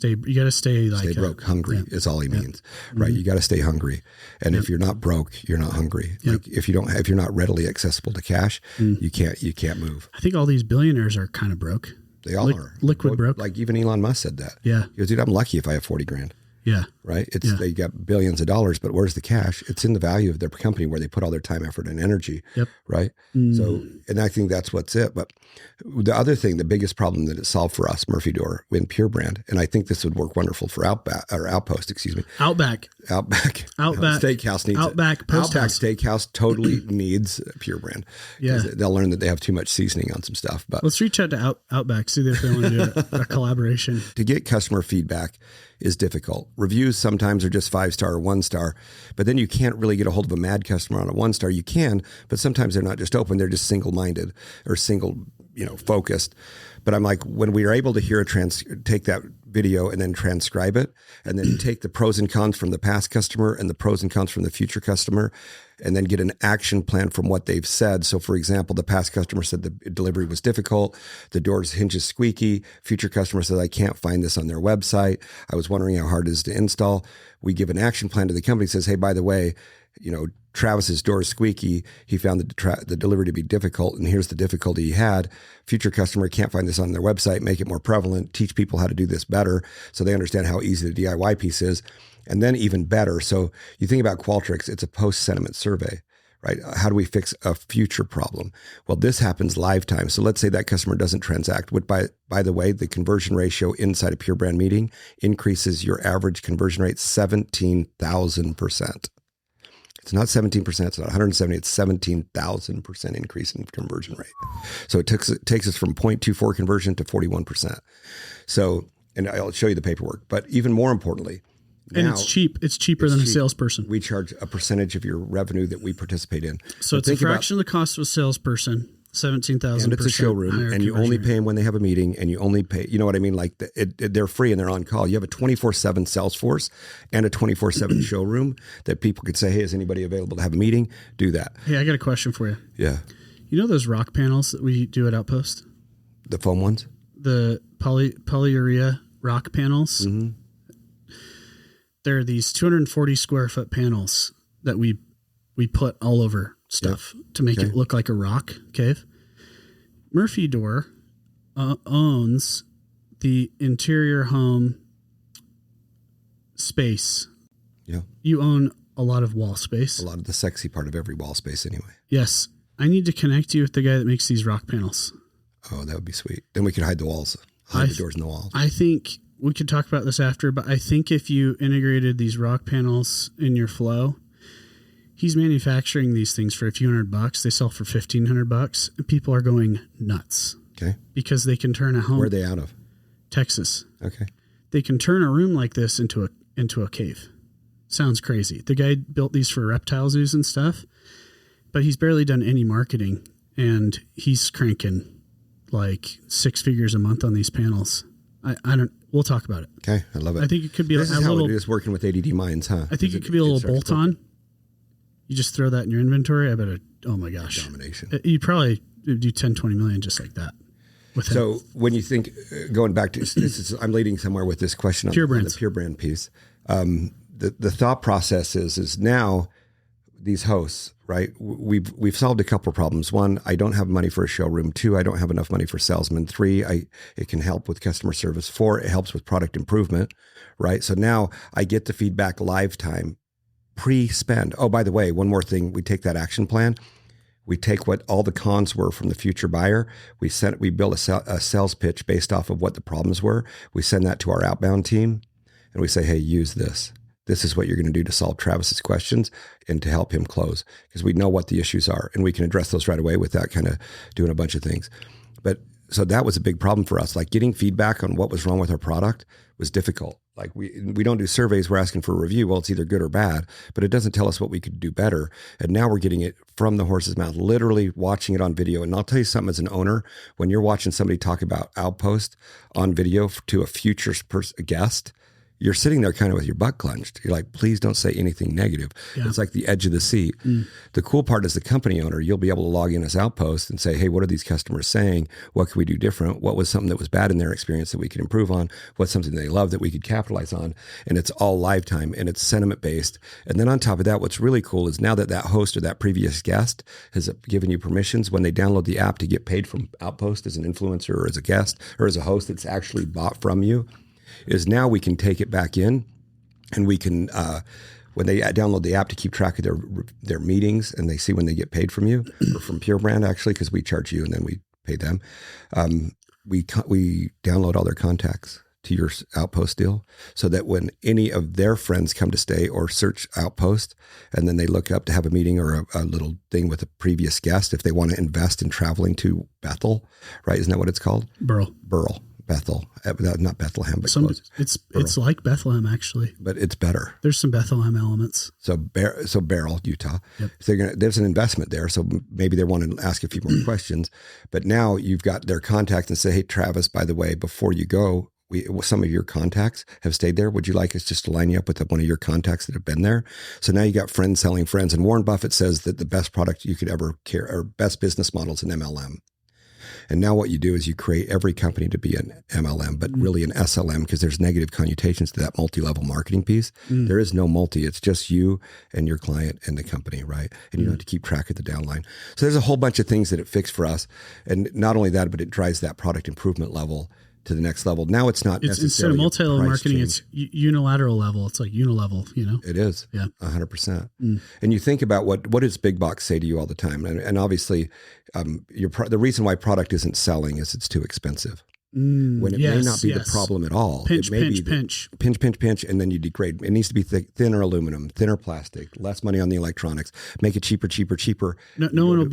Speaker 1: You got to stay
Speaker 2: broke. Hungry is all he means. Right. You got to stay hungry. And if you're not broke, you're not hungry. Like if you're not readily accessible to cash, you can't move.
Speaker 1: I think all these billionaires are kind of broke.
Speaker 2: They all are.
Speaker 1: Liquid broke.
Speaker 2: Like even Elon Musk said that.
Speaker 1: Yeah.
Speaker 2: He goes, dude, I'm lucky if I have $40,000.
Speaker 1: Yeah.
Speaker 2: Right. They got billions of dollars, but where's the cash? It's in the value of their company where they put all their time, effort, and energy. Yep. Right. So, and I think that's what's it. But the other thing, the biggest problem that it solved for us, Murphy Door in Pure Brand, and I think this would work wonderful for Outpost, excuse me.
Speaker 1: Outback
Speaker 2: Steakhouse needs
Speaker 1: Outback
Speaker 2: Steakhouse totally needs Pure Brand.
Speaker 1: Yeah.
Speaker 2: They'll learn that they have too much seasoning on some stuff. But
Speaker 1: let's reach out to Outback, see if they want to do a collaboration.
Speaker 2: To get customer feedback is difficult. Reviews sometimes are just 5-star or 1-star, but then you can't really get a hold of a mad customer on a 1-star. You can, but sometimes they're not just open. They're just single-minded or single focused. But I'm like, when we are able to take that video and then transcribe it, and then take the pros and cons from the past customer and the pros and cons from the future customer, and then get an action plan from what they've said. So for example, the past customer said the delivery was difficult. The door's hinges squeaky. Future customer said, I can't find this on their website. I was wondering how hard it is to install. We give an action plan to the company, says, hey, by the way, Travis's door is squeaky. He found the delivery to be difficult, and here's the difficulty he had. Future customer can't find this on their website. Make it more prevalent. Teach people how to do this better so they understand how easy the DIY piece is. And then even better. So you think about Qualtrics, it's a post-sentiment survey, right? How do we fix a future problem? Well, this happens live time. So let's say that customer doesn't transact. By the way, the conversion ratio inside a Pure Brand meeting increases your average conversion rate 17,000%. It's not 17%, it's not 170, it's 17,000% increase in conversion rate. So it takes us from 0.24 conversion to 41%. So, and I'll show you the paperwork, but even more importantly,
Speaker 1: and it's cheap. It's cheaper than a salesperson.
Speaker 2: We charge a percentage of your revenue that we participate in.
Speaker 1: So it's a fraction of the cost of a salesperson, 17,000%.
Speaker 2: And it's a showroom, and you only pay them when they have a meeting, and you only pay, you know what I mean? Like they're free and they're on call. You have a 24/7 sales force and a 24/7 showroom that people could say, hey, is anybody available to have a meeting? Do that.
Speaker 1: Hey, I got a question for you.
Speaker 2: Yeah.
Speaker 1: You know those rock panels that we do at Outpost?
Speaker 2: The foam ones?
Speaker 1: The polyurea rock panels? Mm-hmm. There are these 240 square foot panels that we put all over stuff to make it look like a rock cave. Murphy Door owns the interior home space.
Speaker 2: Yeah.
Speaker 1: You own a lot of wall space.
Speaker 2: A lot of the sexy part of every wall space anyway.
Speaker 1: Yes. I need to connect you with the guy that makes these rock panels.
Speaker 2: Oh, that would be sweet. Then we could hide the walls, the doors in the walls.
Speaker 1: I think we could talk about this after, but I think if you integrated these rock panels in your flow, he's manufacturing these things for a few $100. They sell for $1,500, and people are going nuts.
Speaker 2: Okay.
Speaker 1: Because they can turn a home.
Speaker 2: Where are they out of?
Speaker 1: Texas.
Speaker 2: Okay.
Speaker 1: They can turn a room like this into a cave. Sounds crazy. The guy built these for reptile zoos and stuff, but he's barely done any marketing, and he's cranking like 6 figures a month on these panels. We'll talk about it.
Speaker 2: Okay. I love it.
Speaker 1: I think it could be
Speaker 2: this is how it is working with ADD Minds, huh?
Speaker 1: I think it could be a little bolt on. You just throw that in your inventory. I bet oh my gosh.
Speaker 2: Domination.
Speaker 1: You probably do 10, 20 million just like that.
Speaker 2: So when you think, going back to, I'm leading somewhere with this question on the Pure Brand piece. The thought process is now these hosts, right? We've solved a couple of problems. One, I don't have money for a showroom. Two, I don't have enough money for salesmen. Three, it can help with customer service. Four, it helps with product improvement, right? So now I get the feedback live time, pre-spend. Oh, by the way, one more thing. We take that action plan. We take what all the cons were from the future buyer. We build a sales pitch based off of what the problems were. We send that to our outbound team, and we say, hey, use this. This is what you're going to do to solve Travis's questions and to help him close, because we know what the issues are and we can address those right away without kind of doing a bunch of things. But so that was a big problem for us. Like getting feedback on what was wrong with our product was difficult. Like we don't do surveys. We're asking for a review. Well, it's either good or bad, but it doesn't tell us what we could do better. And now we're getting it from the horse's mouth, literally watching it on video. And I'll tell you something, as an owner, when you're watching somebody talk about Outpost on video to a future guest, you're sitting there kind of with your butt clenched. You're like, please don't say anything negative. Yeah. It's like the edge of the seat. The cool part is the company owner, you'll be able to log in as Outpost and say, hey, what are these customers saying? What can we do different? What was something that was bad in their experience that we could improve on? What's something they love that we could capitalize on? And it's all live time and it's sentiment based. And then on top of that, what's really cool is now that host or that previous guest has given you permissions, when they download the app to get paid from Outpost as an influencer or as a guest or as a host that's actually bought from you, is now we can take it back in, and we can, when they download the app to keep track of their meetings, and they see when they get paid from you or from Pure Brand, actually, because we charge you and then we pay them. We download all their contacts to your Outpost deal, so that when any of their friends come to stay or search Outpost, and then they look up to have a meeting or a little thing with a previous guest, if they want to invest in traveling to Bethel, right? Isn't that what it's called?
Speaker 1: Burl.
Speaker 2: Bethel, not Bethlehem, but close.
Speaker 1: It's like Bethlehem actually,
Speaker 2: but it's better.
Speaker 1: There's some Bethlehem elements.
Speaker 2: So Beryl, Utah.
Speaker 1: Yep.
Speaker 2: So there's an investment there. So maybe they want to ask a few more questions, but now you've got their contact and say, hey, Travis, by the way, before you go, some of your contacts have stayed there. Would you like us just to line you up with one of your contacts that have been there? So now you got friends selling friends. And Warren Buffett says that the best product you could ever care or best business model is an MLM. And now what you do is you create every company to be an MLM, but really an SLM, because there's negative connotations to that multi-level marketing piece. There is no multi. It's just you and your client and the company, right? And you don't have to keep track of the downline. So there's a whole bunch of things that it fixed for us. And not only that, but it drives that product improvement level to the next level. Now it's not necessarily
Speaker 1: instead of multi-level marketing,
Speaker 2: change.
Speaker 1: it's unilateral level. It's like unilevel,
Speaker 2: It is.
Speaker 1: Yeah.
Speaker 2: 100%. And you think about what does big box say to you all the time? And obviously the reason why product isn't selling is it's too expensive. When it may not be the problem at all.
Speaker 1: Pinch,
Speaker 2: it may be pinch, and then you degrade. It needs to be thinner aluminum, thinner plastic, less money on the electronics, make it cheaper.
Speaker 1: No one will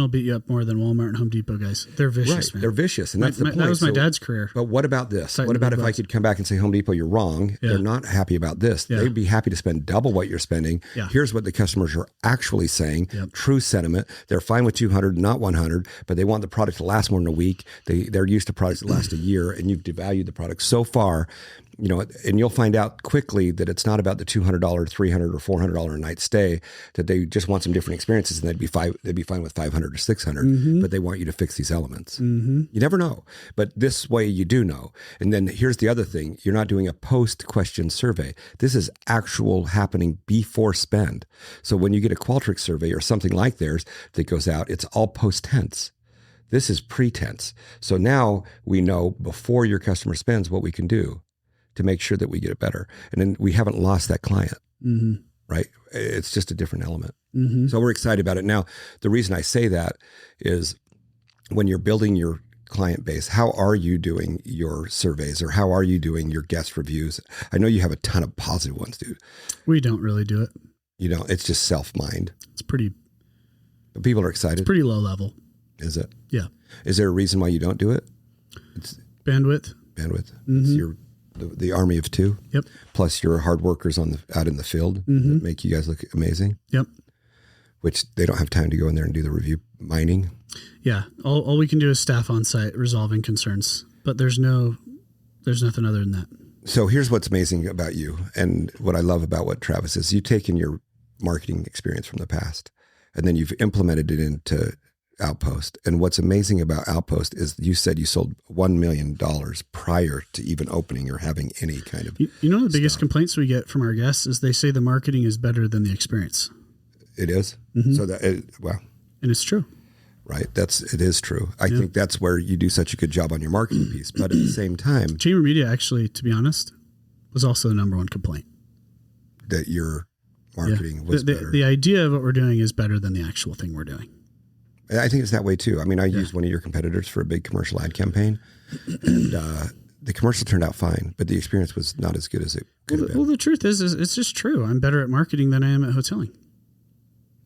Speaker 1: beat you up more than Walmart and Home Depot guys. They're vicious,
Speaker 2: right.
Speaker 1: man.
Speaker 2: They're vicious, and that's the point.
Speaker 1: That was my dad's career.
Speaker 2: But what about this?
Speaker 1: Tighten
Speaker 2: What about if
Speaker 1: the
Speaker 2: I could come back and say, Home Depot, you're wrong.
Speaker 1: Yeah.
Speaker 2: They're not happy about this.
Speaker 1: Yeah.
Speaker 2: They'd be happy to spend double what you're spending.
Speaker 1: Yeah.
Speaker 2: Here's what the customers are actually saying.
Speaker 1: Yep.
Speaker 2: True sentiment. They're fine with 200, not 100, but they want the product to last more than a week. They're used to products that last a year, and you've devalued the product so far, and you'll find out quickly that it's not about the $200, $300, or $400 a night stay, that they just want some different experiences, and they'd be fine with 500 or 600, but they want you to fix these elements. You never know, but this way you do know. And then here's the other thing. You're not doing a post question survey. This is actual happening before spend. So when you get a Qualtrics survey or something like theirs that goes out, it's all post tense. This is pretense. So now we know before your customer spends what we can do to make sure that we get it better. And then we haven't lost that client, right? It's just a different element. So we're excited about it. Now, the reason I say that is when you're building your client base, how are you doing your surveys, or how are you doing your guest reviews? I know you have a ton of positive ones, dude.
Speaker 1: We don't really do it.
Speaker 2: It's just self-mind.
Speaker 1: It's pretty.
Speaker 2: But people are excited.
Speaker 1: It's pretty low level.
Speaker 2: Is it?
Speaker 1: Yeah.
Speaker 2: Is there a reason why you don't do it? It's
Speaker 1: bandwidth.
Speaker 2: It's the army of two.
Speaker 1: Yep.
Speaker 2: Plus your hard workers out in the field that make you guys look amazing.
Speaker 1: Yep.
Speaker 2: Which they don't have time to go in there and do the review mining.
Speaker 1: Yeah. All we can do is staff on site resolving concerns, but there's nothing other than that.
Speaker 2: So here's what's amazing about you, and what I love about what Travis is. You've taken your marketing experience from the past, and then you've implemented it into Outpost. And what's amazing about Outpost is you said you sold $1 million prior to even opening or having any kind of.
Speaker 1: The biggest complaints we get from our guests is they say the marketing is better than the experience.
Speaker 2: It is. So
Speaker 1: and it's true.
Speaker 2: Right. It is true. I think that's where you do such a good job on your marketing piece. But at the same time,
Speaker 1: Chamber Media actually, to be honest, was also the number one complaint.
Speaker 2: That your marketing was better.
Speaker 1: The idea of what we're doing is better than the actual thing we're doing.
Speaker 2: I think it's that way too. I mean, I used one of your competitors for a big commercial ad campaign, and the commercial turned out fine, but the experience was not as good as it could have been.
Speaker 1: Well, the truth is it's just true. I'm better at marketing than I am at hoteling.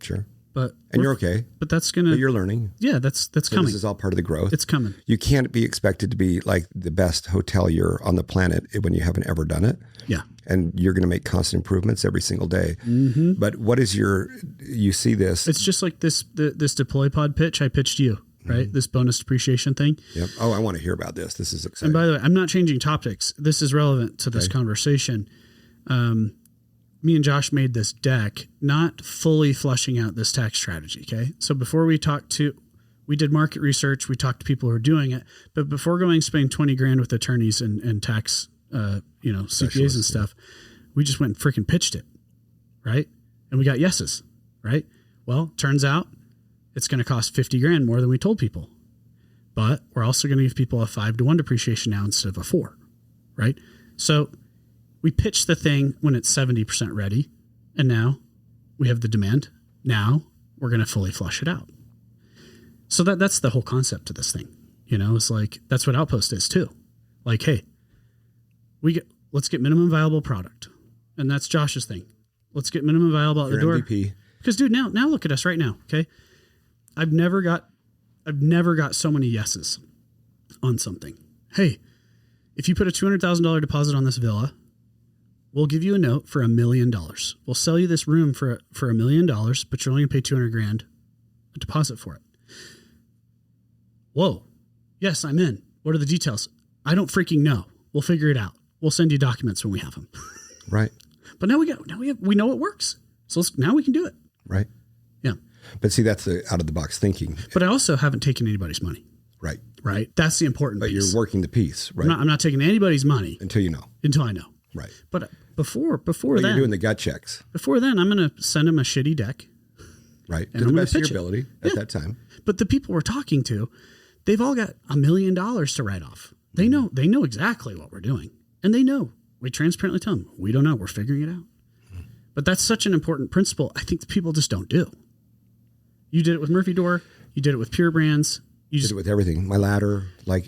Speaker 2: Sure.
Speaker 1: But
Speaker 2: you're okay.
Speaker 1: But that's gonna.
Speaker 2: But you're learning.
Speaker 1: Yeah, that's coming.
Speaker 2: This is all part of the growth.
Speaker 1: It's coming.
Speaker 2: You can't be expected to be like the best hotelier on the planet when you haven't ever done it.
Speaker 1: Yeah.
Speaker 2: And you're going to make constant improvements every single day. But what is you see this?
Speaker 1: It's just like this deploy pod pitch I pitched you, right? This bonus depreciation thing.
Speaker 2: Yep. Oh, I want to hear about this. This is exciting.
Speaker 1: And by the way, I'm not changing topics. This is relevant to this conversation. Me and Josh made this deck, not fully fleshing out this tax strategy. Okay. So before we did market research, we talked to people who are doing it, but before going spending 20 grand with attorneys and tax, CPAs and stuff, we just went and freaking pitched it. Right. And we got yeses. Right. Well, turns out it's going to cost 50 grand more than we told people, but we're also going to give people a 5-to-1 depreciation now instead of a 4. Right. So we pitched the thing when it's 70% ready, and now we have the demand. Now we're going to fully flush it out. So that's the whole concept of this thing. It's like, that's what Outpost is too. Like, hey, let's get minimum viable product. And that's Josh's thing. Let's get minimum viable out the door.
Speaker 2: MVP.
Speaker 1: Because dude, now look at us right now. Okay. I've never got so many yeses on something. Hey, if you put a $200,000 deposit on this villa, we'll give you a note for $1 million. We'll sell you this room for $1 million, but you're only gonna pay $200,000 a deposit for it. Whoa. Yes, I'm in. What are the details? I don't freaking know. We'll figure it out. We'll send you documents when we have them.
Speaker 2: Right.
Speaker 1: But now we know it works. So now we can do it.
Speaker 2: Right.
Speaker 1: Yeah.
Speaker 2: But see, that's the out of the box thinking.
Speaker 1: But I also haven't taken anybody's money.
Speaker 2: Right.
Speaker 1: Right. That's the important
Speaker 2: But
Speaker 1: piece.
Speaker 2: you're working the piece, right?
Speaker 1: I'm not taking anybody's money
Speaker 2: until you know.
Speaker 1: Until I know.
Speaker 2: Right.
Speaker 1: But before
Speaker 2: But
Speaker 1: then,
Speaker 2: you're doing the gut checks.
Speaker 1: Before then, I'm going to send them a shitty deck.
Speaker 2: Right.
Speaker 1: And
Speaker 2: To the
Speaker 1: I'm
Speaker 2: best of
Speaker 1: gonna
Speaker 2: your ability at that time.
Speaker 1: But the people we're talking to, they've all got $1 million to write off. They know exactly what we're doing. And they know. We transparently tell them, we don't know. We're figuring it out. But that's such an important principle. I think people just don't do. You did it with Murphy Door. You did it with Pure Brands. You
Speaker 2: did it with everything. My ladder. I'm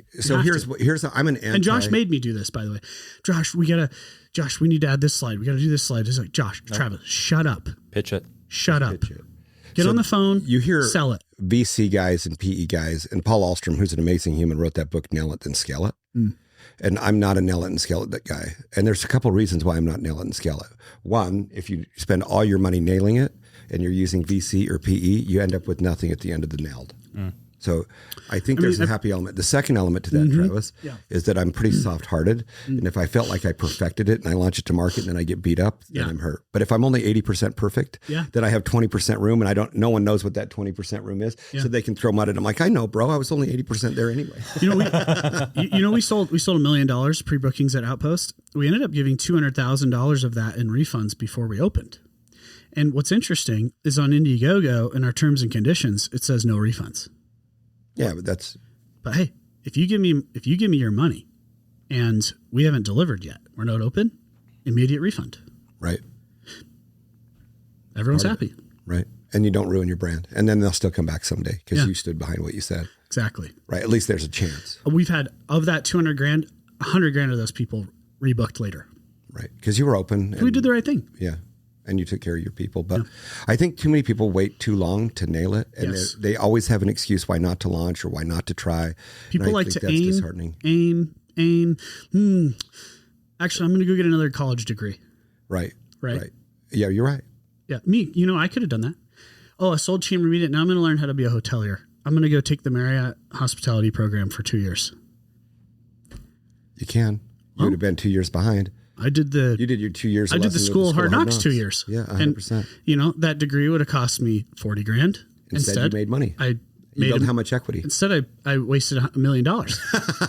Speaker 2: an anti.
Speaker 1: And Josh made me do this, by the way. Josh, we need to add this slide. We got to do this slide. It's like, Travis, shut up.
Speaker 8: Pitch it.
Speaker 1: Shut up. Get on the phone.
Speaker 2: You hear
Speaker 1: sell it.
Speaker 2: VC guys and PE guys, and Paul Ahlstrom, who's an amazing human, wrote that book, Nail It, Then Scale It. And I'm not a nail it and scale it guy. And there's a couple reasons why I'm not nail it and scale it. One, if you spend all your money nailing it and you're using VC or PE, you end up with nothing at the end of the nailed. So I think there's a happy element. The second element to that, Travis, is that I'm pretty soft-hearted. And if I felt like I perfected it and I launch it to market and then I get beat up, then I'm hurt. But if I'm only 80% perfect, then I have 20% room and no one knows what that 20% room is. So they can throw mud at it. I'm like, I know, bro, I was only 80% there anyway.
Speaker 1: We sold $1 million pre-bookings at Outpost. We ended up giving $200,000 of that in refunds before we opened. And what's interesting is on Indiegogo in our terms and conditions, it says no refunds.
Speaker 2: Yeah,
Speaker 1: but hey, if you give me your money and we haven't delivered yet, we're not open, immediate refund.
Speaker 2: Right.
Speaker 1: Everyone's happy.
Speaker 2: Right. And you don't ruin your brand. And then they'll still come back someday because you stood behind what you said.
Speaker 1: Exactly.
Speaker 2: Right. At least there's a chance.
Speaker 1: We've had, of that $200,000, $100,000 of those people rebooked later.
Speaker 2: Right. Because you were open.
Speaker 1: We did the right thing.
Speaker 2: Yeah. And you took care of your people. But I think too many people wait too long to nail it. And they always have an excuse why not to launch or why not to try.
Speaker 1: People like to aim. Actually, I'm going to go get another college degree.
Speaker 2: Right. Yeah, you're right.
Speaker 1: Yeah. Me, I could have done that. Oh, I sold chamber media. Now I'm going to learn how to be a hotelier. I'm going to go take the Marriott hospitality program for 2 years.
Speaker 2: You can. You would have been 2 years behind.
Speaker 1: You did
Speaker 2: your 2 years.
Speaker 1: I did the School of Hard Knocks 2 years.
Speaker 2: Yeah, 100%.
Speaker 1: And, that degree would have cost me $40,000.
Speaker 2: Instead, you made money. You built how much equity?
Speaker 1: Instead, I wasted $1 million.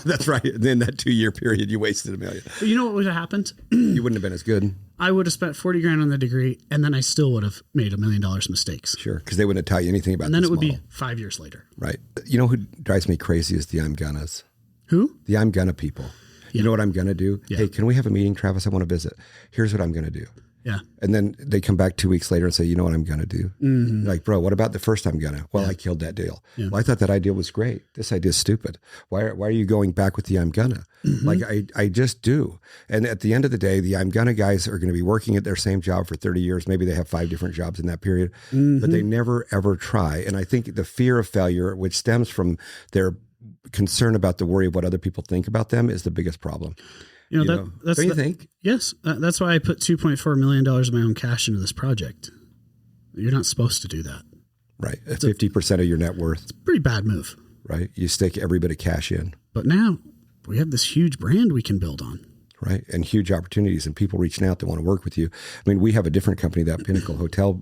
Speaker 2: That's right. In that 2 year period, you wasted $1 million.
Speaker 1: But you know what would have happened?
Speaker 2: You wouldn't have been as good.
Speaker 1: I would have spent $40,000 on the degree, and then I still would have made $1 million mistakes.
Speaker 2: Sure, because they wouldn't tell you anything about.
Speaker 1: And then
Speaker 2: this
Speaker 1: it would
Speaker 2: model.
Speaker 1: be 5 years later.
Speaker 2: Right. You know who drives me crazy is the I'm gonnas.
Speaker 1: Who?
Speaker 2: The I'm gonna people. You know what I'm going to do?
Speaker 1: Yeah.
Speaker 2: Hey, can we have a meeting, Travis? I want to visit. Here's what I'm going to do.
Speaker 1: Yeah.
Speaker 2: And then they come back 2 weeks later and say, you know what I'm going to do? Like, bro, what about the first I'm going to? Well, I killed that deal. Yeah. Well, I thought that idea was great. This idea is stupid. Why are you going back with the I'm gonna? Like, I just do. And at the end of the day, the I'm gonna guys are going to be working at their same job for 30 years. Maybe they have 5 different jobs in that period, but they never, ever try. And I think the fear of failure, which stems from their concern about the worry of what other people think about them, is the biggest problem.
Speaker 1: That's
Speaker 2: don't you think?
Speaker 1: Yes. That's why I put $2.4 million of my own cash into this project. You're not supposed to do that.
Speaker 2: Right. 50% of your net worth. It's
Speaker 1: a pretty bad move.
Speaker 2: Right. You stick every bit of cash in.
Speaker 1: But now we have this huge brand we can build on.
Speaker 2: Right. And huge opportunities and people reaching out that want to work with you. I mean, we have a different company, that Pinnacle Hotel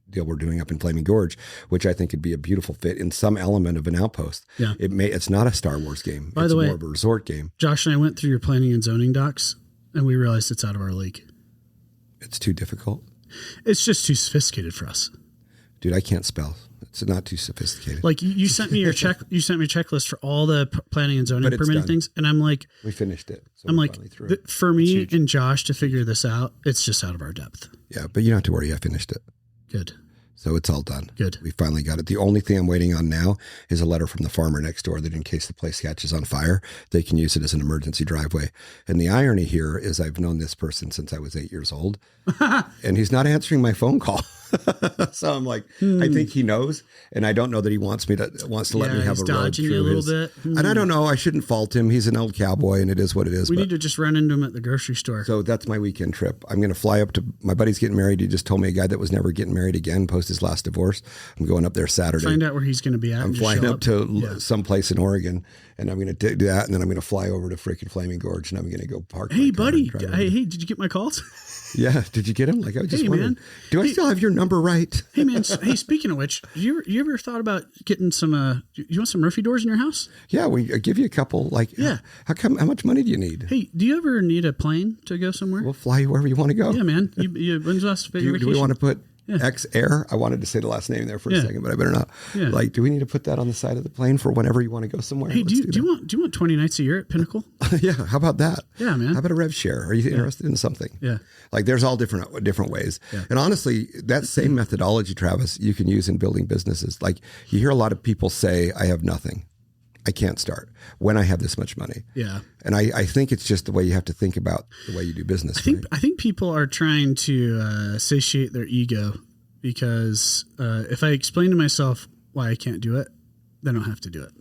Speaker 2: deal we're doing up in Flaming Gorge, which I think could be a beautiful fit in some element of an Outpost.
Speaker 1: Yeah.
Speaker 2: It's not a Star Wars game.
Speaker 1: By the way,
Speaker 2: more of a resort game.
Speaker 1: Josh and I went through your planning and zoning docs and we realized it's out of our league.
Speaker 2: It's too difficult.
Speaker 1: It's just too sophisticated for us.
Speaker 2: Dude, I can't spell. It's not too sophisticated.
Speaker 1: Like you sent me your you sent me a checklist for all the planning and zoning permitting things. And I'm like,
Speaker 2: we finished it.
Speaker 1: So I'm like, for me and Josh to figure this out, it's just out of our depth.
Speaker 2: Yeah. But you don't have to worry. I finished it.
Speaker 1: Good.
Speaker 2: So it's all done.
Speaker 1: Good.
Speaker 2: We finally got it. The only thing I'm waiting on now is a letter from the farmer next door that in case the place catches on fire, they can use it as an emergency driveway. And the irony here is I've known this person since I was 8 years old and he's not answering my phone call. So I'm like, I think he knows. And I don't know that he wants to let me have a road through
Speaker 1: you a little bit.
Speaker 2: And I don't know. I shouldn't fault him. He's an old cowboy and it is what it is.
Speaker 1: We need to just run into him at the grocery store.
Speaker 2: So that's my weekend trip. I'm going to fly up to, my buddy's getting married. He just told me a guy that was never getting married again post his last divorce. I'm going up there Saturday.
Speaker 1: Find out where he's going to be at.
Speaker 2: I'm flying up to someplace in Oregon and I'm going to do that. And then I'm going to fly over to freaking Flaming Gorge and I'm going to go park.
Speaker 1: Hey buddy. Hey, did you get my calls?
Speaker 2: Yeah. Did you get him? Like I was just wondering,
Speaker 1: man.
Speaker 2: Do I still have your number right?
Speaker 1: Hey man. Hey, speaking of which, you ever thought about getting some, you want some Murphy doors in your house?
Speaker 2: Yeah. We give you a couple, like,
Speaker 1: yeah.
Speaker 2: How much money do you need?
Speaker 1: Hey, do you ever need a plane to go somewhere?
Speaker 2: We'll fly you wherever you want to go.
Speaker 1: Yeah, man. When's the last vacation?
Speaker 2: Do we want to put X Air? I wanted to say the last name there for a second, but I better not. Yeah. Like, do we need to put that on the side of the plane for whenever you want to go somewhere?
Speaker 1: Hey, do you want 20 nights a year at Pinnacle?
Speaker 2: Yeah. How about that?
Speaker 1: Yeah, man.
Speaker 2: How about a rev share? Are you interested in something?
Speaker 1: Yeah.
Speaker 2: Like there's all different ways. Yeah. And honestly, that same methodology, Travis, you can use in building businesses. Like you hear a lot of people say, I have nothing. I can't start when I have this much money.
Speaker 1: Yeah.
Speaker 2: And I think it's just the way you have to think about the way you do business.
Speaker 1: I think people are trying to satiate their ego because if I explain to myself why I can't do it, then I don't have to do it.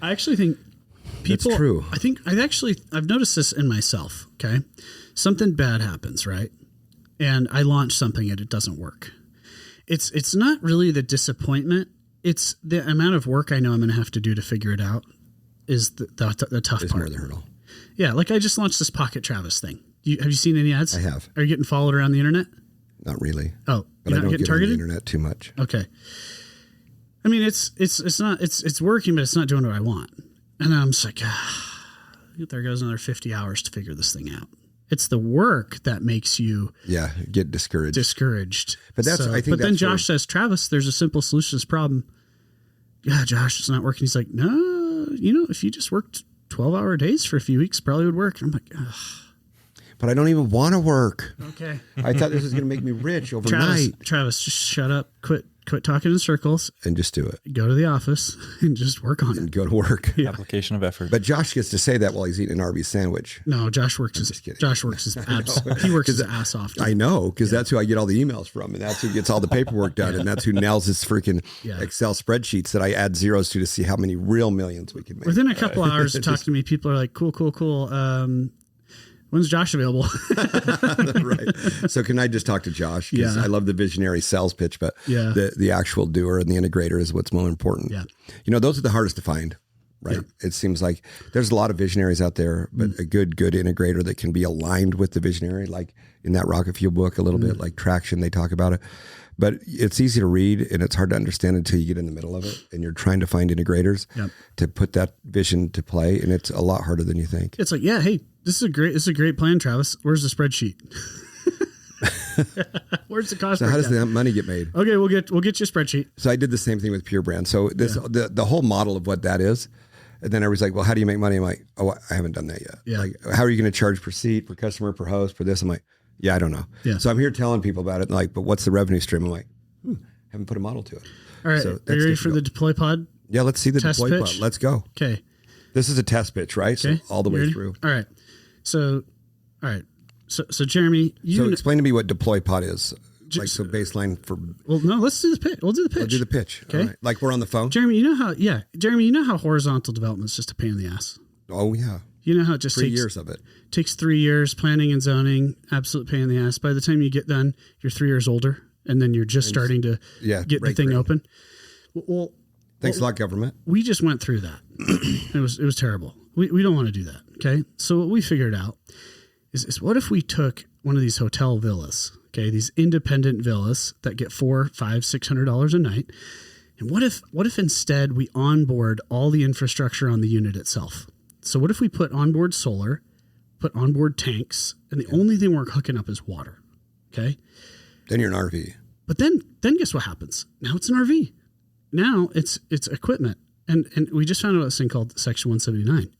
Speaker 1: I actually think people,
Speaker 2: that's true.
Speaker 1: I've noticed this in myself. Okay. Something bad happens, right? And I launch something and it doesn't work. It's not really the disappointment. It's the amount of work I know I'm going to have to do to figure it out is the tough part.
Speaker 2: More the hurdle.
Speaker 1: Yeah. Like I just launched this Pocket Travis thing. Have you seen any ads?
Speaker 2: I have.
Speaker 1: Are you getting followed around the internet?
Speaker 2: Not really.
Speaker 1: Oh,
Speaker 2: but I don't get targeted on the internet too much.
Speaker 1: Okay. I mean, it's working, but it's not doing what I want. And I'm just like, there goes another 50 hours to figure this thing out. It's the work that makes you
Speaker 2: get discouraged. But
Speaker 1: then Josh says, Travis, there's a simple solution to this problem. Yeah, Josh, it's not working. He's like, no, if you just worked 12-hour days for a few weeks, probably would work. And I'm like, ugh.
Speaker 2: But I don't even want to work.
Speaker 1: Okay.
Speaker 2: I thought this was going to make me rich overnight.
Speaker 1: Travis, just shut up. Quit talking in circles.
Speaker 2: And just do it.
Speaker 1: Go to the office and just work on it.
Speaker 2: And go to work.
Speaker 8: Yeah. Application of effort.
Speaker 2: But Josh gets to say that while he's eating an Arby's sandwich.
Speaker 1: No, Josh works his abs. He works his ass off.
Speaker 2: I know, because that's who I get all the emails from. And that's who gets all the paperwork done. And that's who nails his freaking Excel spreadsheets that I add zeros to see how many real millions we can make.
Speaker 1: Within a couple hours of talking to me, people are like, cool. When's Josh available?
Speaker 2: Right. So can I just talk to Josh? Because I love the visionary sales pitch, but the actual doer and the integrator is what's more important.
Speaker 1: Yeah.
Speaker 2: Those are the hardest to find, right? Yeah. It seems like there's a lot of visionaries out there, but a good integrator that can be aligned with the visionary, like in that Rocket Fuel book a little bit, like Traction, they talk about it. But it's easy to read and it's hard to understand until you get in the middle of it and you're trying to find integrators to put that vision to play. And it's a lot harder than you think.
Speaker 1: It's like, hey, this is a great plan, Travis. Where's the spreadsheet? Where's the cost?
Speaker 2: So how does the money get made?
Speaker 1: Okay, we'll get you a spreadsheet.
Speaker 2: So I did the same thing with Pure Brand. So this the whole model of what that is. And then everybody's like, well, how do you make money? I'm like, oh, I haven't done that yet.
Speaker 1: Yeah.
Speaker 2: Like, how are you going to charge per seat, per customer, per host, per this? I'm like, I don't know.
Speaker 1: Yeah.
Speaker 2: So I'm here telling people about it. Like, but what's the revenue stream? I'm like, haven't put a model to it.
Speaker 1: All right.
Speaker 2: So
Speaker 1: are you ready for the deploy pod?
Speaker 2: Yeah, let's see the
Speaker 1: test
Speaker 2: deploy
Speaker 1: pitch?
Speaker 2: pod. Let's go.
Speaker 1: Okay.
Speaker 2: This is a test pitch, right?
Speaker 1: Okay.
Speaker 2: So all the way through.
Speaker 1: All right. So Jeremy,
Speaker 2: explain to me what deploy pod is. Like, so baseline for.
Speaker 1: Well, no, let's do the pitch. We'll do the pitch.
Speaker 2: We'll do the pitch.
Speaker 1: Okay.
Speaker 2: All right. Like we're on the phone.
Speaker 1: Jeremy, you know how horizontal development is just a pain in the ass.
Speaker 2: Oh yeah.
Speaker 1: You know how it just
Speaker 2: 3 years of it.
Speaker 1: Takes 3 years, planning and zoning, absolute pain in the ass. By the time you get done, you're 3 years older, and then you're just starting to get the thing open. Well,
Speaker 2: thanks a lot, government.
Speaker 1: We just went through that. It was terrible. We don't want to do that. Okay. So what we figured out is what if we took one of these hotel villas, okay, these independent villas that get $400, $500, $600 a night. And what if instead we onboard all the infrastructure on the unit itself? So what if we put onboard solar, put onboard tanks, and the only thing we're hooking up is water? Okay.
Speaker 2: Then you're an RV.
Speaker 1: But then guess what happens? Now it's an RV. Now it's equipment. And we just found out this thing called Section 179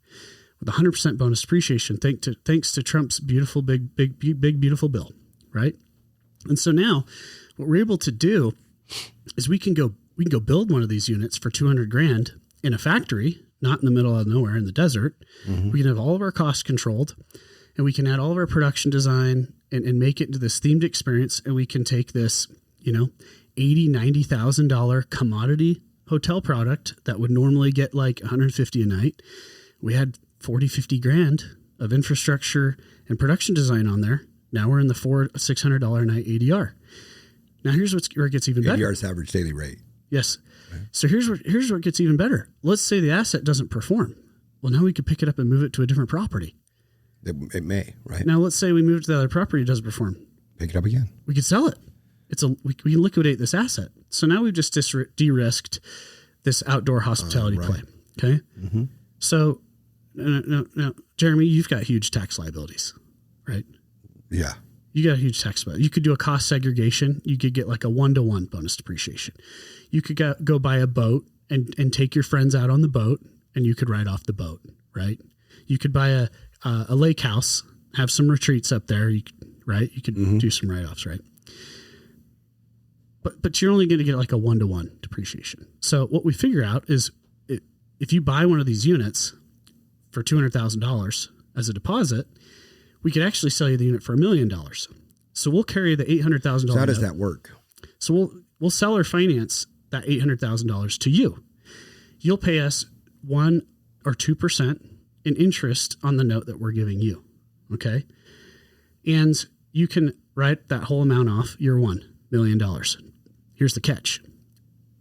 Speaker 1: with 100% bonus depreciation thanks to Trump's beautiful, big, beautiful bill. Right. And so now What we're able to do is we can go build one of these units for $200,000 in a factory, not in the middle of nowhere in the desert. Mm-hmm. We can have all of our costs controlled, and we can add all of our production design and make it into this themed experience. And we can take this, $80,000, $90,000 commodity hotel product that would normally get like $150 a night. We had $40,000-$50,000 of infrastructure and production design on there. Now we're in the $600 a night ADR. Now here's where it gets even better.
Speaker 2: ADR's average daily rate.
Speaker 1: Yes. Okay. So here's where it gets even better. Let's say the asset doesn't perform. Well, now we could pick it up and move it to a different property.
Speaker 2: It may, right?
Speaker 1: Now let's say we move it to the other property, it doesn't perform.
Speaker 2: Pick it up again.
Speaker 1: We could sell it. We can liquidate this asset. So now we've just de-risked this outdoor hospitality play. Okay. Mm-hmm. So now, Jeremy, you've got huge tax liabilities, right?
Speaker 2: Yeah.
Speaker 1: You got a huge tax bill. You could do a cost segregation. You could get like a 1-to-1 bonus depreciation. You could go buy a boat and take your friends out on the boat, and you could ride off the boat, right? You could buy a lake house, have some retreats up there, right? You could mm-hmm. do some write-offs, right? But you're only going to get like a 1-to-1 depreciation. So what we figure out is if you buy one of these units for $200,000 as a deposit, we could actually sell you the unit for $1 million. So we'll carry the $800,000.
Speaker 2: So how does that work?
Speaker 1: So we'll sell or finance that $800,000 to you. You'll pay us 1 or 2% in interest on the note that we're giving you. Okay. And you can write that whole amount off year one, $1 million. Here's the catch.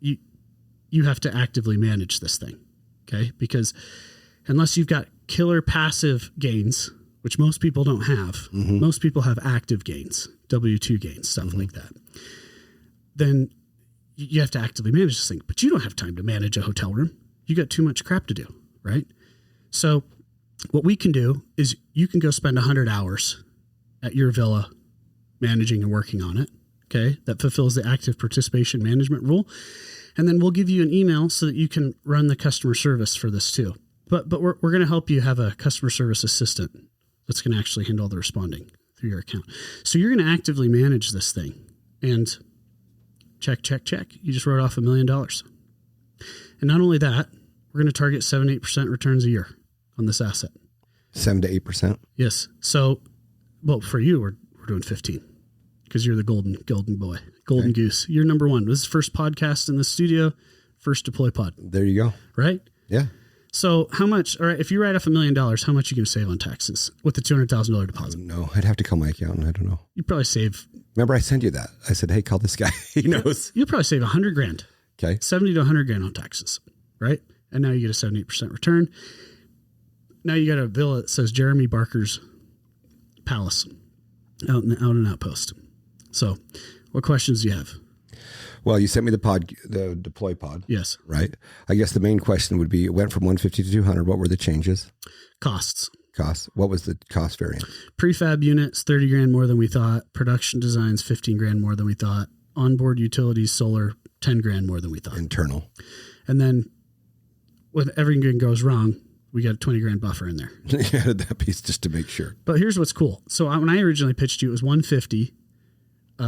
Speaker 1: You have to actively manage this thing. Okay. Because unless you've got killer passive gains, which most people don't have, mm-hmm. most people have active gains, W-2 gains, stuff mm-hmm. like that, then you have to actively manage this thing. But you don't have time to manage a hotel room. You got too much crap to do, right? So what we can do is you can go spend 100 hours at your villa managing and working on it. Okay. That fulfills the active participation management rule. And then we'll give you an email so that you can run the customer service for this too. But we're going to help you have a customer service assistant that's going to actually handle the responding through your account. So you're going to actively manage this thing, and check. You just wrote off $1 million. And not only that, we're going to target 7-8% returns a year on this asset.
Speaker 2: 7 to 8%.
Speaker 1: Yes. So, well, for you, we're doing 15 because you're the golden boy, golden goose. You're number one. This is the first podcast in the studio, first deploy pod.
Speaker 2: There you go.
Speaker 1: Right?
Speaker 2: Yeah.
Speaker 1: So how much, all right, if you write off $1 million, how much are you going to save on taxes with the $200,000 deposit?
Speaker 2: No, I'd have to call my accountant. I don't know.
Speaker 1: You probably save.
Speaker 2: Remember I sent you that. I said, hey, call this guy. He knows.
Speaker 1: You'll probably save $100,000.
Speaker 2: Okay.
Speaker 1: 70 to $100,000 on taxes, right? And now you get a 78% return. Now you got a villa that says Jeremy Barker's Palace out in Outpost. So what questions do you have?
Speaker 2: Well, you sent me the deploy pod.
Speaker 1: Yes.
Speaker 2: Right. I guess the main question would be, it went from 150 to 200. What were the changes?
Speaker 1: Costs.
Speaker 2: What was the cost variance?
Speaker 1: Prefab units, $30,000 more than we thought. Production designs, $15,000 more than we thought. Onboard utilities, solar, $10,000 more than we thought.
Speaker 2: Internal. And
Speaker 1: then when everything goes wrong, we got a $20,000 buffer in there.
Speaker 2: You added that piece just to make sure.
Speaker 1: But here's what's cool. So when I originally pitched you, it was 150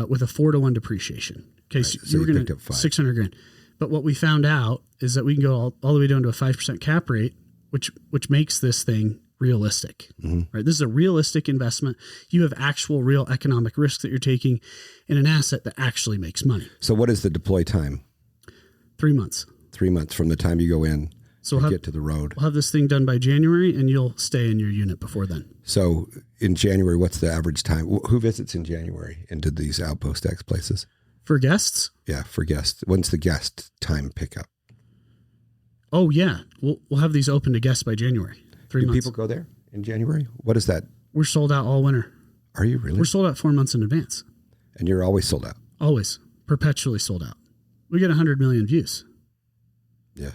Speaker 1: with a 4-to-1 depreciation. Okay,
Speaker 2: right. So you picked up
Speaker 1: $600,000. But what we found out is that we can go all the way down to a 5% cap rate, which makes this thing realistic. Mm-hmm. Right? This is a realistic investment. You have actual real economic risk that you're taking in an asset that actually makes money.
Speaker 2: So what is the deploy time?
Speaker 1: 3 months.
Speaker 2: 3 months from the time you go in to get to the road.
Speaker 1: We'll have this thing done by January, and you'll stay in your unit before then.
Speaker 2: So in January, what's the average time? Who visits in January into these Outpost X places?
Speaker 1: For guests?
Speaker 2: Yeah, for guests. When's the guest time pickup?
Speaker 1: Oh, yeah. We'll have these open to guests by January. 3 months.
Speaker 2: Do people go there in January? What is that?
Speaker 1: We're sold out all winter.
Speaker 2: Are you really?
Speaker 1: We're sold out 4 months in advance.
Speaker 2: And you're always sold out?
Speaker 1: Always. Perpetually sold out. We get 100 million views.
Speaker 2: Yeah.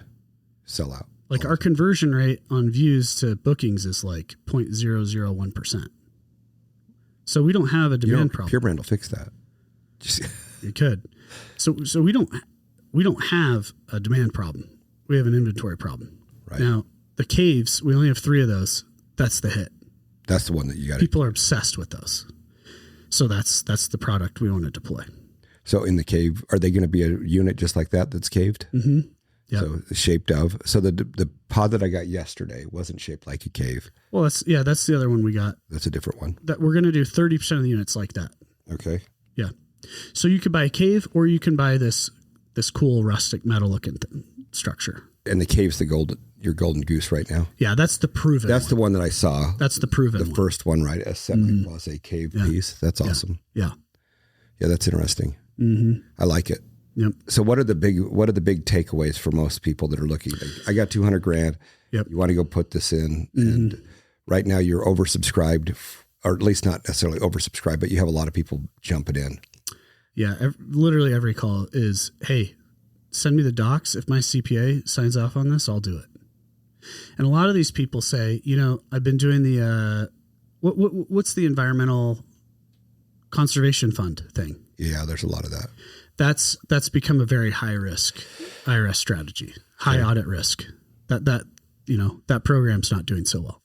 Speaker 2: Sell out.
Speaker 1: Like our conversion rate on views to bookings is like 0.001%. So we don't have a demand problem.
Speaker 2: Pure Brand will fix that.
Speaker 1: You could. So we don't have a demand problem. We have an inventory problem.
Speaker 2: Right.
Speaker 1: Now, the caves, we only have 3 of those. That's the hit.
Speaker 2: That's the one that you got.
Speaker 1: People are obsessed with those. So that's the product we want to deploy.
Speaker 2: So in the cave, are they going to be a unit just like that that's caved?
Speaker 1: Mm-hmm. Yep.
Speaker 2: So shaped of. So the pod that I got yesterday wasn't shaped like a cave.
Speaker 1: Well, that's the other one we got.
Speaker 2: That's a different one.
Speaker 1: That we're going to do 30% of the units like that.
Speaker 2: Okay.
Speaker 1: Yeah. So you could buy a cave, or you can buy this cool rustic metal looking structure.
Speaker 2: And the cave's your golden goose right now.
Speaker 1: Yeah, that's the proven.
Speaker 2: That's the one that I saw.
Speaker 1: That's the proven.
Speaker 2: The first one, right? A semi-quasi cave piece. That's awesome.
Speaker 1: Yeah.
Speaker 2: Yeah, that's interesting.
Speaker 1: Mm-hmm.
Speaker 2: I like it.
Speaker 1: Yep.
Speaker 2: So what are the big takeaways for most people that are looking? Like, I got $200,000.
Speaker 1: Yep.
Speaker 2: You want to go put this in, and right now you're oversubscribed, or at least not necessarily oversubscribed, but you have a lot of people jumping in.
Speaker 1: Yeah, literally every call is, hey, send me the docs. If my CPA signs off on this, I'll do it. And a lot of these people say, I've been doing the what's the environmental conservation fund thing?
Speaker 2: Yeah, there's a lot of that.
Speaker 1: That's become a very high risk IRS strategy, high audit risk. That program's not doing so well.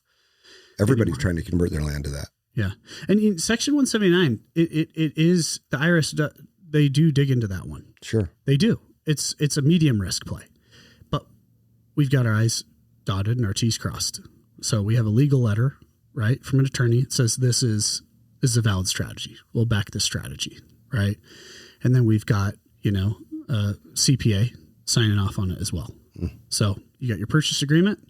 Speaker 2: Everybody's trying to convert their land to that.
Speaker 1: Yeah, and in Section 179, it is the IRS. They do dig into that one.
Speaker 2: Sure,
Speaker 1: they do. It's a medium risk play, but we've got our I's dotted and our T's crossed. So we have a legal letter, right, from an attorney. It says this is a valid strategy. We'll back this strategy, right? And then we've got, a CPA signing off on it as well. So you got your purchase agreement,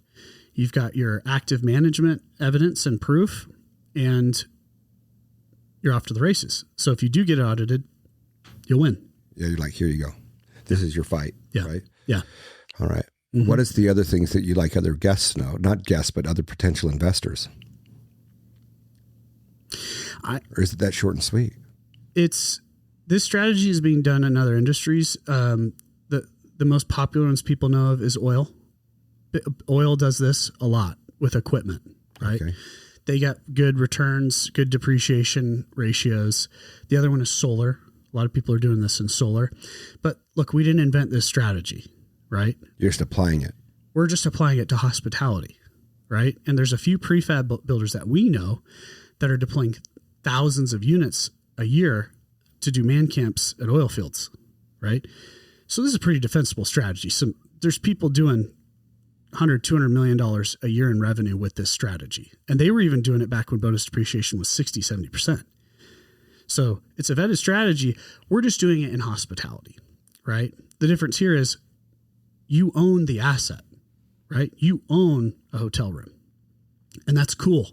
Speaker 1: you've got your active management evidence and proof, and you're off to the races. So if you do get audited, you'll win.
Speaker 2: Yeah, you're like, here you go. This is your fight, right? Yeah. All right. Mm-hmm. What is the other things that you like other guests know? Not guests, but other potential investors. Or is it that short and sweet?
Speaker 1: This strategy is being done in other industries. The most popular ones people know of is oil. Oil does this a lot with equipment, right? Okay. They got good returns, good depreciation ratios. The other one is solar. A lot of people are doing this in solar. But look, we didn't invent this strategy, right?
Speaker 2: You're just applying it.
Speaker 1: We're just applying it to hospitality, right? And there's a few prefab builders that we know that are deploying thousands of units a year to do man camps at oil fields, right? So this is a pretty defensible strategy. So there's people doing $100-200 million a year in revenue with this strategy. And they were even doing it back when bonus depreciation was 60-70%. So it's a vetted strategy. We're just doing it in hospitality, right? The difference here is you own the asset, right? You own a hotel room, and that's cool.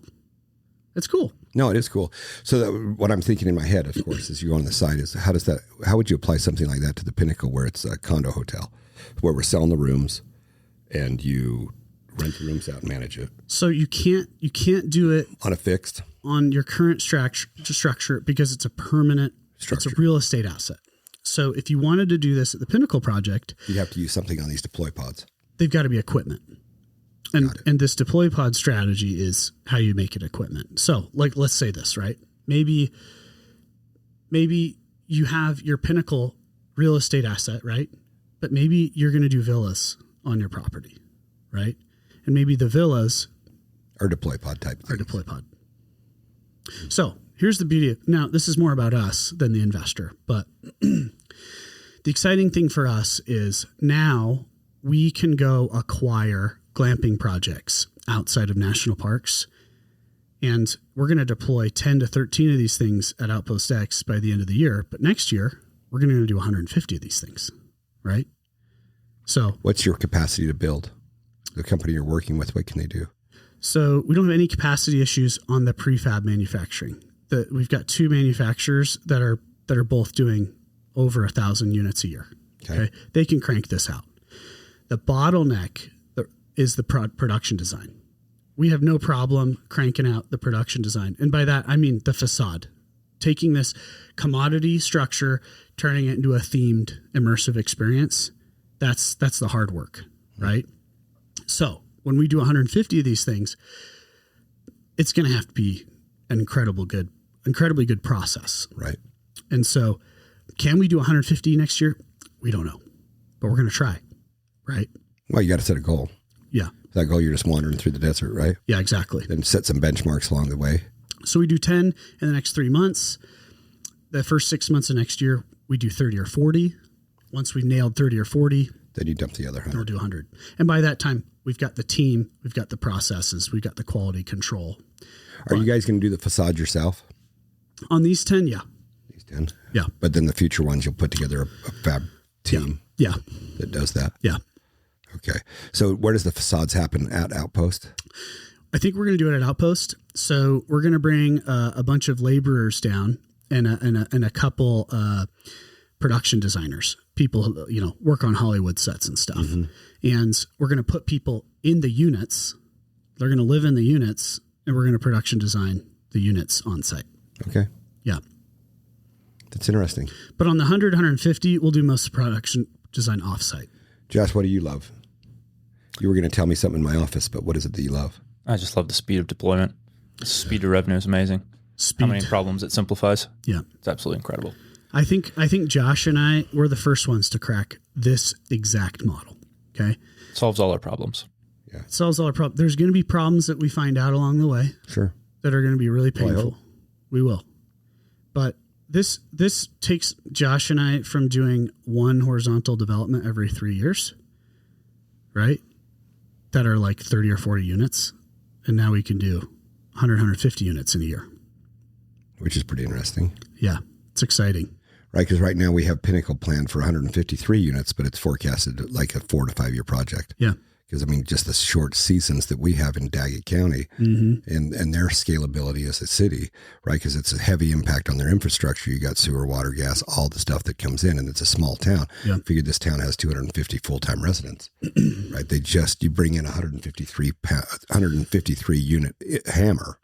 Speaker 1: That's cool.
Speaker 2: No, it is cool. So what I'm thinking in my head, of course, as you go on the side is how would you apply something like that to the Pinnacle, where it's a condo hotel, where we're selling the rooms and you rent the rooms out and manage it?
Speaker 1: So you can't do it
Speaker 2: on a fixed,
Speaker 1: on your current structure, because it's a permanent structure. It's a real estate asset. So if you wanted to do this at the Pinnacle project,
Speaker 2: you'd have to use something on these deploy pods.
Speaker 1: They've got to be equipment. And this deploy pod strategy is how you make it equipment. So let's say this, right? Maybe you have your Pinnacle real estate asset, right? But maybe you're going to do villas on your property, right? And maybe the villas
Speaker 2: are deploy pod type things.
Speaker 1: Are deploy pod. So here's the beauty. Now, this is more about us than the investor, but the exciting thing for us is now we can go acquire glamping projects outside of national parks. And we're going to deploy 10 to 13 of these things at Outpost X by the end of the year. But next year, we're going to do 150 of these things, right? So
Speaker 2: what's your capacity to build? The company you're working with, what can they do?
Speaker 1: So we don't have any capacity issues on the prefab manufacturing. We've got two manufacturers that are both doing over 1,000 units a year. Okay. They can crank this out. The bottleneck is the production design. We have no problem cranking out the production design. And by that, I mean the facade. Taking this commodity structure, turning it into a themed, immersive experience, that's the hard work, right? So when we do 150 of these things, it's going to have to be an incredibly good process.
Speaker 2: Right.
Speaker 1: And so can we do 150 next year? We don't know, but we're going to try, right?
Speaker 2: Well, you got to set a goal.
Speaker 1: Yeah.
Speaker 2: That goal, you're just wandering through the desert, right?
Speaker 1: Yeah, exactly.
Speaker 2: Then set some benchmarks along the way.
Speaker 1: So we do 10 in the next 3 months. The first 6 months of next year, we do 30 or 40. Once we've nailed 30 or 40,
Speaker 2: then you dump the other 100.
Speaker 1: We'll do 100. And by that time, we've got the team, we've got the processes, we've got the quality control.
Speaker 2: Are you guys going to do the facade yourself?
Speaker 1: On these 10, yeah.
Speaker 2: These 10?
Speaker 1: Yeah.
Speaker 2: But then the future ones, you'll put together a fab team
Speaker 1: yeah.
Speaker 2: that does that?
Speaker 1: Yeah.
Speaker 2: Okay. So where does the facades happen at Outpost?
Speaker 1: I think we're going to do it at Outpost. So we're going to bring a bunch of laborers down and a couple production designers, people who, work on Hollywood sets and stuff. Mm-hmm. And we're going to put people in the units. They're going to live in the units, and we're going to production design the units on site.
Speaker 2: Okay.
Speaker 1: Yeah.
Speaker 2: That's interesting.
Speaker 1: But on the 100, 150, we'll do most production design offsite.
Speaker 2: Josh, what do you love? You were going to tell me something in my office, but what is it that you love?
Speaker 8: I just love the speed of deployment. The speed of revenue is amazing.
Speaker 1: Speed.
Speaker 8: How many problems it simplifies.
Speaker 1: Yeah.
Speaker 8: It's absolutely incredible.
Speaker 1: I think Josh and I were the first ones to crack this exact model. Okay.
Speaker 8: It solves all our problems.
Speaker 2: Yeah.
Speaker 1: It solves all our problems. There's going to be problems that we find out along the way.
Speaker 2: Sure.
Speaker 1: That are going to be really painful.
Speaker 2: Well,
Speaker 1: we will. But this takes Josh and I from doing one horizontal development every 3 years, right? That are like 30 or 40 units. And now we can do 100, 150 units in a year.
Speaker 2: Which is pretty interesting.
Speaker 1: Yeah. It's exciting.
Speaker 2: Right, because right now we have Pinnacle planned for 153 units, but it's forecasted like a 4 to 5 year project.
Speaker 1: Yeah.
Speaker 2: Because, just the short seasons that we have in Daggett County and their scalability as a city, right? Because it's a heavy impact on their infrastructure. You got sewer, water, gas, all the stuff that comes in, and it's a small town.
Speaker 1: Yeah.
Speaker 2: Figure this town has 250 full-time residents, right? You bring in 153 unit hammer.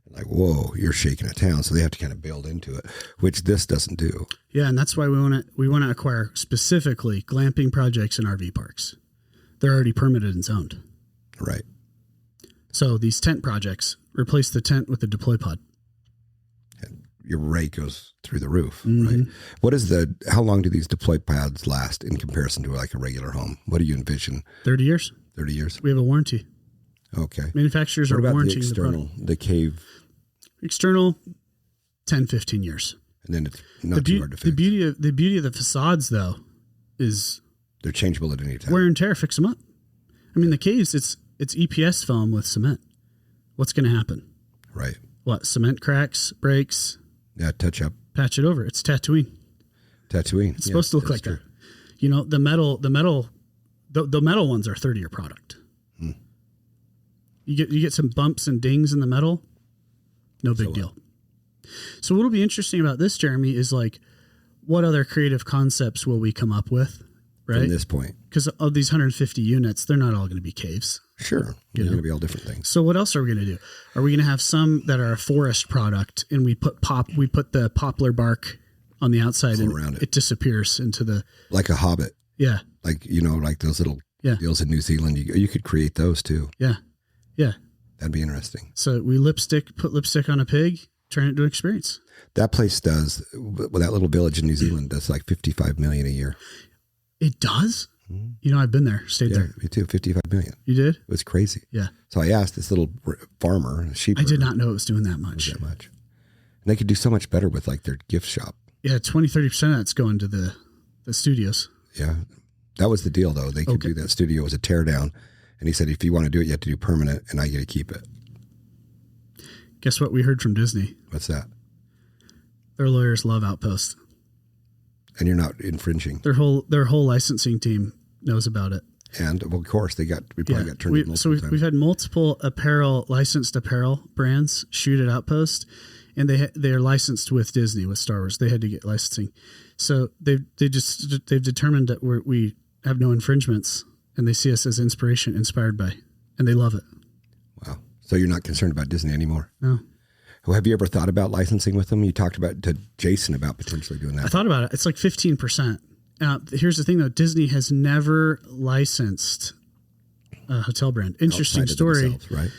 Speaker 2: Like, whoa, you're shaking a town. So they have to kind of build into it, which this doesn't do.
Speaker 1: Yeah, and that's why we want to acquire specifically glamping projects and RV parks. They're already permitted and zoned.
Speaker 2: Right.
Speaker 1: So these tent projects, replace the tent with the deploy pod.
Speaker 2: And your rate goes through the roof, right? How long do these deploy pods last in comparison to like a regular home? What do you envision?
Speaker 1: 30 years.
Speaker 2: 30 years?
Speaker 1: We have a warranty.
Speaker 2: Okay.
Speaker 1: Manufacturers
Speaker 2: what
Speaker 1: are
Speaker 2: about
Speaker 1: warranting
Speaker 2: the external, the cave?
Speaker 1: External, 10, 15 years.
Speaker 2: And then it's not too hard to fix.
Speaker 1: The beauty of the facades, though, is
Speaker 2: they're changeable at any time.
Speaker 1: Wear and tear, fix them up. The caves, it's EPS foam with cement. What's going to happen?
Speaker 2: Right.
Speaker 1: What? Cement cracks, breaks.
Speaker 2: Yeah, touch up.
Speaker 1: Patch it over. It's Tatooine.
Speaker 2: It's
Speaker 1: supposed to look like true. That. The metal ones are 30-year product. You get some bumps and dings in the metal. No big deal. So what'll be interesting about this, Jeremy, is like, what other creative concepts will we come up with? Right.
Speaker 2: From this point.
Speaker 1: Because of these 150 units, they're not all going to be caves.
Speaker 2: Sure. They're going to be all different things.
Speaker 1: So what else are we going to do? Are we going to have some that are a forest product and we put the poplar bark on the outside all and around it disappears into the...
Speaker 2: Like a hobbit.
Speaker 1: Yeah.
Speaker 2: Like, like those little deals in New Zealand. You could create those too.
Speaker 1: Yeah. Yeah.
Speaker 2: That'd be interesting.
Speaker 1: So we put lipstick on a pig, turn it into an experience.
Speaker 2: That place does, that little village in New Zealand does like 55 million a year.
Speaker 1: It does? Mm-hmm. I've been there, stayed there.
Speaker 2: Me too, 55 million.
Speaker 1: You did?
Speaker 2: It was crazy.
Speaker 1: Yeah.
Speaker 2: So I asked this little farmer, a sheep.
Speaker 1: I did not know it was doing that much.
Speaker 2: And they could do so much better with like their gift shop.
Speaker 1: Yeah, 20-30% of that's going to the studios.
Speaker 2: Yeah. That was the deal though. They could do that studio as a tear down. And he said, if you want to do it, you have to do permanent and I get to keep it.
Speaker 1: Guess what we heard from Disney?
Speaker 2: What's that?
Speaker 1: Their lawyers love Outpost.
Speaker 2: And you're not infringing.
Speaker 1: Their whole licensing team knows about it.
Speaker 2: And well, of course, we probably got turned multiple times.
Speaker 1: We've had multiple licensed apparel brands shoot at Outpost, and they're licensed with Disney, with Star Wars. They had to get licensing, so they've determined that we have no infringements, and they see us as inspired by, and they love it.
Speaker 2: Wow! So you're not concerned about Disney anymore?
Speaker 1: No.
Speaker 2: Well, have you ever thought about licensing with them? You talked to Jason about potentially doing that.
Speaker 1: I thought about it. It's like 15%. Here's the thing, though. Disney has never licensed a hotel brand. Interesting story.
Speaker 2: Right?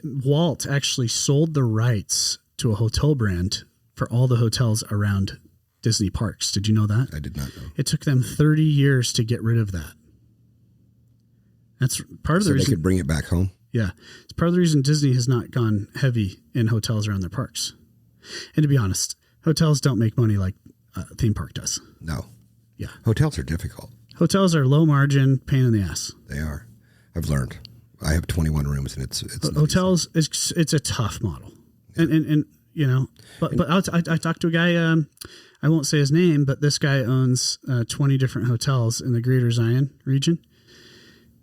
Speaker 1: Walt actually sold the rights to a hotel brand for all the hotels around Disney parks. Did you know that?
Speaker 2: I did not know.
Speaker 1: It took them 30 years to get rid of that. That's part of the reason.
Speaker 2: So they could bring it back home?
Speaker 1: Yeah. It's part of the reason Disney has not gone heavy in hotels around their parks. And to be honest, hotels don't make money like theme park does.
Speaker 2: No.
Speaker 1: Yeah.
Speaker 2: Hotels are difficult.
Speaker 1: Hotels are low margin, pain in the ass.
Speaker 2: They are. I've learned. I have 21 rooms, and it's
Speaker 1: hotels. It's a tough model, and you know, but I talked to a guy. I won't say his name, but this guy owns 20 different hotels in the Greater Zion region.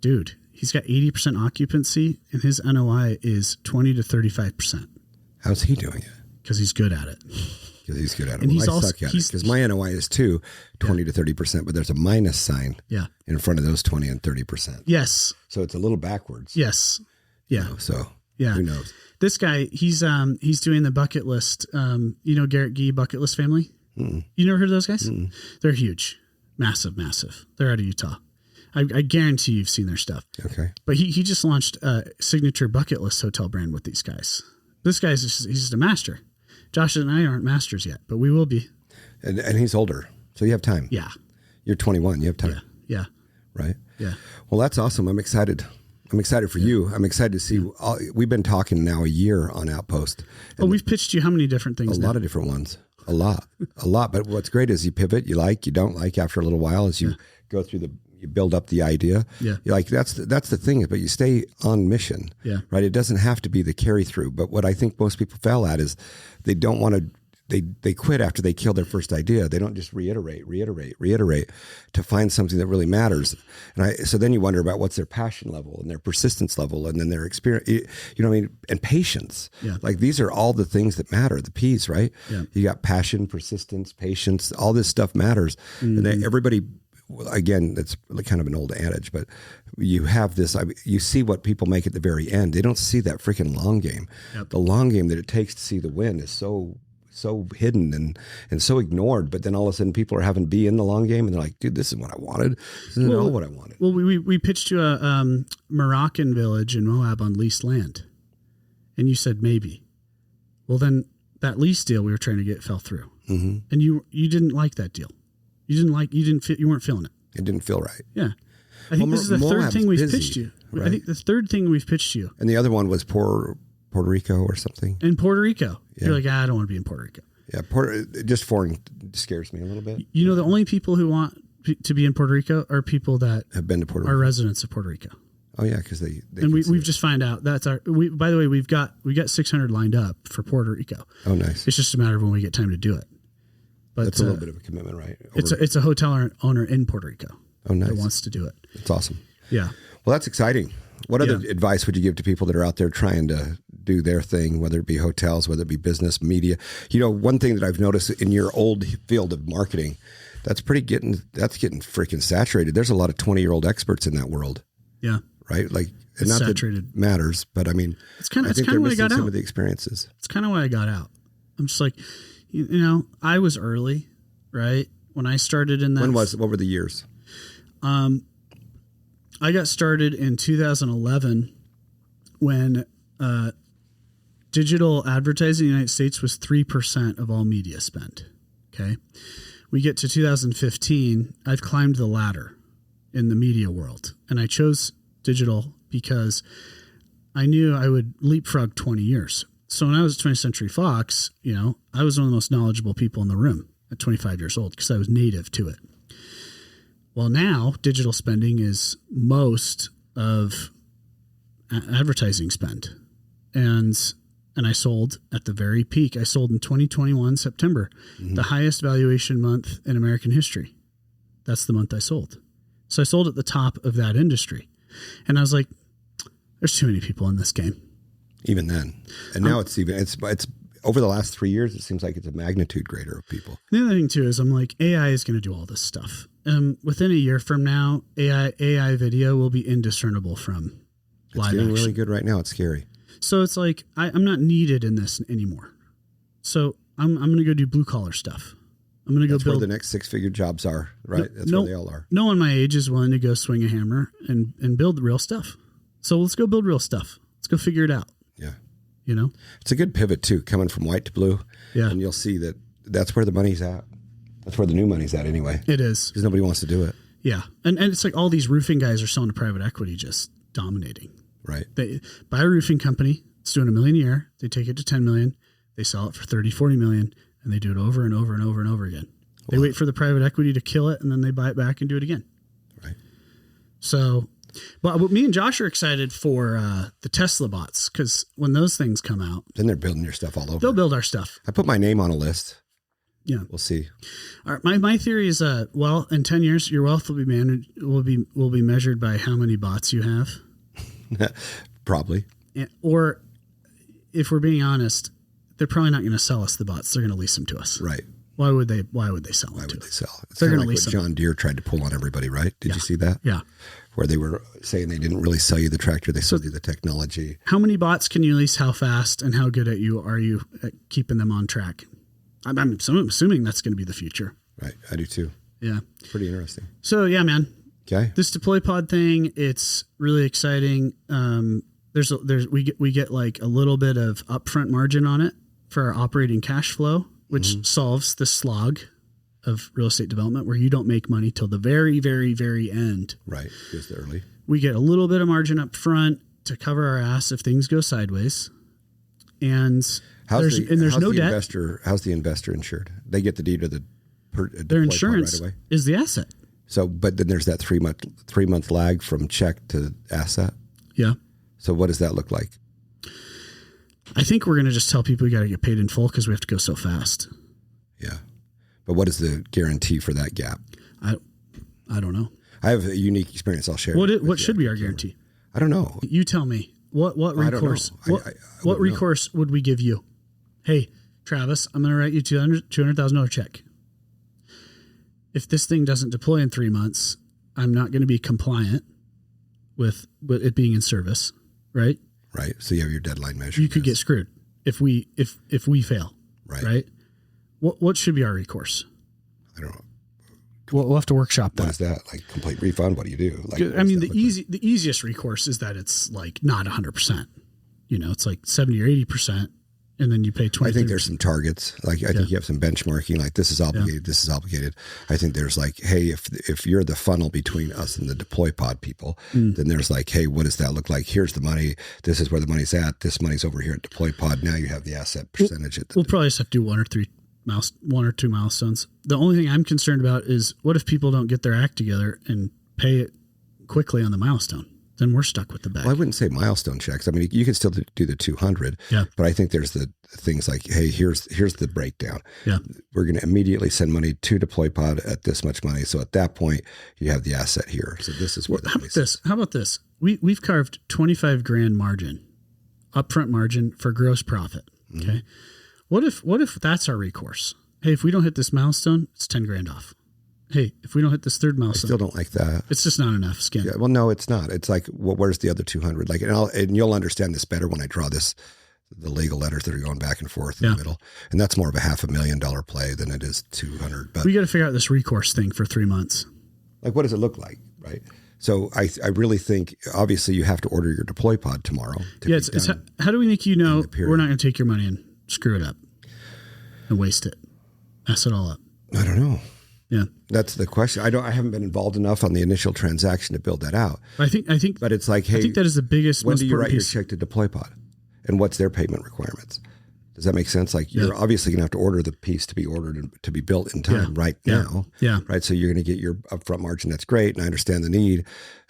Speaker 1: Dude, he's got 80% occupancy, and his NOI is 20 to 35%.
Speaker 2: How's he doing it?
Speaker 1: Because he's good at it.
Speaker 2: Because he's good at it.
Speaker 1: And
Speaker 2: I suck at it. Because my NOI is too 20 to 30%, but there's a minus sign in front of those 20 and 30%.
Speaker 1: Yes.
Speaker 2: So it's a little backwards.
Speaker 1: Yes. Yeah.
Speaker 2: You know, so
Speaker 1: yeah.
Speaker 2: Who knows?
Speaker 1: This guy, he's doing the bucket list. You know Garrett Gee bucket list family? Mm-mm. You never heard of those guys? Mm-mm. They're huge. Massive. They're out of Utah. I guarantee you've seen their stuff.
Speaker 2: Okay.
Speaker 1: But he just launched a signature bucket list hotel brand with these guys. This guy's he's just a master. Josh and I aren't masters yet, but we will be.
Speaker 2: And he's older, so you have time.
Speaker 1: Yeah.
Speaker 2: You're 21. You have time.
Speaker 1: Yeah.
Speaker 2: Right?
Speaker 1: Yeah.
Speaker 2: Well, that's awesome. I'm excited. I'm excited for you. I'm excited to see. We've been talking now a year on Outpost.
Speaker 1: Oh, we've pitched you how many different things?
Speaker 2: A lot of different ones. A lot. But what's great is you pivot. You don't like after a little while as you go through you build up the idea.
Speaker 1: Yeah.
Speaker 2: You're like, that's the thing, but you stay on mission.
Speaker 1: Yeah.
Speaker 2: Right. It doesn't have to be the carry through. But what I think most people fail at is they don't want to, they quit after they kill their first idea. They don't just reiterate to find something that really matters. So then you wonder about what's their passion level and their persistence level and then their experience, you know what I mean? And patience.
Speaker 1: Yeah.
Speaker 2: Like these are all the things that matter, the P's, right?
Speaker 1: Yeah.
Speaker 2: You got passion, persistence, patience, all this stuff matters. Mm-hmm. And everybody, again, that's kind of an old adage, but you have this, you see what people make at the very end. They don't see that freaking long game. Yep. The long game that it takes to see the win is so hidden and so ignored. But then all of a sudden people are having to be in the long game and they're like, dude, this is what I wanted. This isn't all what I wanted.
Speaker 1: Well, we pitched you a Moroccan village in Moab on leased land. And you said, maybe. Well, then that lease deal we were trying to get fell through. Mm-hmm. And you didn't like that deal. You weren't feeling it.
Speaker 2: It didn't feel right.
Speaker 1: Yeah. I think this is the third thing we've pitched you.
Speaker 2: Right?
Speaker 1: I think the third thing we've pitched you.
Speaker 2: And the other one was Puerto Rico or something.
Speaker 1: In Puerto Rico. Yeah. You're like, I don't want to be in Puerto Rico.
Speaker 2: Yeah. Just foreign scares me a little bit.
Speaker 1: You know, the only people who want to be in Puerto Rico are people that
Speaker 2: have been to Puerto Rico.
Speaker 1: Are residents of Puerto Rico.
Speaker 2: Oh yeah. Cause they
Speaker 1: and we've just find out that's by the way, we got 600 lined up for Puerto Rico.
Speaker 2: Oh, nice.
Speaker 1: It's just a matter of when we get time to do it. But
Speaker 2: that's a little bit of a commitment, right?
Speaker 1: It's a hotel owner in Puerto Rico.
Speaker 2: Oh, nice.
Speaker 1: That wants to do it.
Speaker 2: That's awesome.
Speaker 1: Yeah.
Speaker 2: Well, that's exciting. What other advice would you give to people that are out there trying to do their thing, whether it be hotels, whether it be business, media? You know, one thing that I've noticed in your old field of marketing, that's getting freaking saturated. There's a lot of 20-year-old experts in that world.
Speaker 1: Yeah.
Speaker 2: Right? Like,
Speaker 1: it's
Speaker 2: not
Speaker 1: saturated.
Speaker 2: That matters, but I mean, I think they're missing some of the experiences.
Speaker 1: It's kind of why I got out. I'm just like, you know, I was early, right? When I started in that.
Speaker 2: What were the years?
Speaker 1: I got started in 2011 when digital advertising in the United States was 3% of all media spend. Okay. We get to 2015. I've climbed the ladder in the media world, and I chose digital because I knew I would leapfrog 20 years. So when I was at 20th Century Fox, you know, I was one of the most knowledgeable people in the room at 25 years old because I was native to it. Well, now digital spending is most of advertising spend. And I sold at the very peak. I sold in 2021, September, the highest valuation month in American history. That's the month I sold. So I sold at the top of that industry. And I was like, there's too many people in this game.
Speaker 2: Even then. And now it's over the last 3 years, it seems like it's a magnitude greater of people.
Speaker 1: The other thing too is I'm like, AI is going to do all this stuff. Within a year from now, AI video will be indiscernible from live action. It's getting
Speaker 2: really good right now. It's scary.
Speaker 1: So it's like, I'm not needed in this anymore. So I'm going to go do blue collar stuff. I'm going to go build
Speaker 2: where the next 6-figure jobs are, right? That's where they all are.
Speaker 1: No one my age is willing to go swing a hammer and build real stuff. So let's go build real stuff. Let's go figure it out.
Speaker 2: Yeah.
Speaker 1: You know,
Speaker 2: it's a good pivot too, coming from white to blue.
Speaker 1: Yeah.
Speaker 2: And you'll see that's where the money's at. That's where the new money's at anyway.
Speaker 1: It is.
Speaker 2: Because nobody wants to do it.
Speaker 1: Yeah. And it's like all these roofing guys are selling to private equity, just dominating.
Speaker 2: Right.
Speaker 1: They buy a roofing company. It's doing $1 million a year. They take it to 10 million. They sell it for 30, 40 million, and they do it over and over and over and over again. They wait for the private equity to kill it, and then they buy it back and do it again.
Speaker 2: Right.
Speaker 1: So, but me and Josh are excited for the Tesla bots, because when those things come out,
Speaker 2: then they're building your stuff all over.
Speaker 1: They'll build our stuff.
Speaker 2: I put my name on a list.
Speaker 1: Yeah,
Speaker 2: we'll see.
Speaker 1: All right, my theory is, in 10 years, your wealth will be managed, will be measured by how many bots you have.
Speaker 2: Probably.
Speaker 1: Or, if we're being honest, they're probably not going to sell us the bots. They're going to lease them to us.
Speaker 2: Right.
Speaker 1: Why would they sell them?
Speaker 2: Why would they sell? It's
Speaker 1: They're
Speaker 2: kind
Speaker 1: going
Speaker 2: of
Speaker 1: to
Speaker 2: like
Speaker 1: lease
Speaker 2: what
Speaker 1: them.
Speaker 2: John Deere tried to pull on everybody, right? Did you see that?
Speaker 1: Yeah.
Speaker 2: Where they were saying they didn't really sell you the tractor, they sold you the technology.
Speaker 1: How many bots can you lease? How fast and how good are you at keeping them on track? I'm assuming that's going to be the future.
Speaker 2: Right. I do too.
Speaker 1: Yeah.
Speaker 2: Pretty interesting.
Speaker 1: So yeah, man.
Speaker 2: Okay.
Speaker 1: This deploy pod thing, it's really exciting. We get like a little bit of upfront margin on it for our operating cash flow, which solves the slog of real estate development where you don't make money till the very, very, very end.
Speaker 2: Right. Just early.
Speaker 1: We get a little bit of margin up front to cover our ass if things go sideways. And there's no debt.
Speaker 2: How's the investor insured? They get the deed of
Speaker 1: their insurance
Speaker 2: right away?
Speaker 1: Is the asset.
Speaker 2: So, but then there's that 3 month lag from check to asset.
Speaker 1: Yeah.
Speaker 2: So what does that look like?
Speaker 1: I think we're going to just tell people we got to get paid in full because we have to go so fast.
Speaker 2: Yeah. But what is the guarantee for that gap?
Speaker 1: I don't know.
Speaker 2: I have a unique experience I'll share.
Speaker 1: What should be our guarantee?
Speaker 2: I don't know.
Speaker 1: You tell me. What recourse? What recourse would we give you? Hey, Travis, I'm going to write you $200,000 check. If this thing doesn't deploy in 3 months, I'm not going to be compliant with it being in service, right?
Speaker 2: Right. So you have your deadline measure.
Speaker 1: You could get screwed if we fail.
Speaker 2: Right.
Speaker 1: What should be our recourse?
Speaker 2: I don't know.
Speaker 1: We'll have to workshop that.
Speaker 2: What is that? Like complete refund? What do you do? Like,
Speaker 1: I mean, the easiest recourse is that it's like not 100%. It's like 70 or 80%. And then you pay 20.
Speaker 2: I think there's some targets. Like I think you have some benchmarking. Like this is obligated. This is obligated. I think there's like, hey, if you're the funnel between us and the deploy pod people, then there's like, hey, what does that look like? Here's the money. This is where the money's at. This money's over here at deploy pod. Now you have the asset percentage.
Speaker 1: We'll probably just have to do one or two milestones. The only thing I'm concerned about is what if people don't get their act together and pay it quickly on the milestone? Then we're stuck with the bag.
Speaker 2: Well, I wouldn't say milestone checks. I mean, you can still do the 200.
Speaker 1: Yeah.
Speaker 2: But I think there's the things like, hey, here's the breakdown.
Speaker 1: Yeah.
Speaker 2: We're going to immediately send money to deploy pod at this much money. So at that point, you have the asset here. So this is where the money is.
Speaker 1: How about this? We've carved $25,000 margin, upfront margin for gross profit. Okay. What if that's our recourse? Hey, if we don't hit this milestone, it's $10,000 off. Hey, if we don't hit this third milestone,
Speaker 2: I still don't like that.
Speaker 1: It's just not enough skin.
Speaker 2: Yeah, well, no, it's not. It's like, well, where's the other 200? Like, and you'll understand this better when I draw the legal letters that are going back and forth in the middle. And that's more of a $500,000 play than it is 200. But
Speaker 1: we got to figure out this recourse thing for 3 months.
Speaker 2: Like, what does it look like? Right. So I really think, obviously, you have to order your deploy pod tomorrow.
Speaker 1: It's how do we make you know we're not going to take your money and screw it up and waste it, mess it all up?
Speaker 2: I don't know.
Speaker 1: Yeah,
Speaker 2: that's the question. I haven't been involved enough on the initial transaction to build that out.
Speaker 1: I think,
Speaker 2: but it's like, hey,
Speaker 1: I think that is the biggest.
Speaker 2: When do you write your check to deploy pod, and what's their payment requirements? Does that make sense? Like you're obviously going to have to order the piece to be ordered and to be built in time now. Yeah. Right. So you're going to get your upfront margin. That's great. And I understand the need,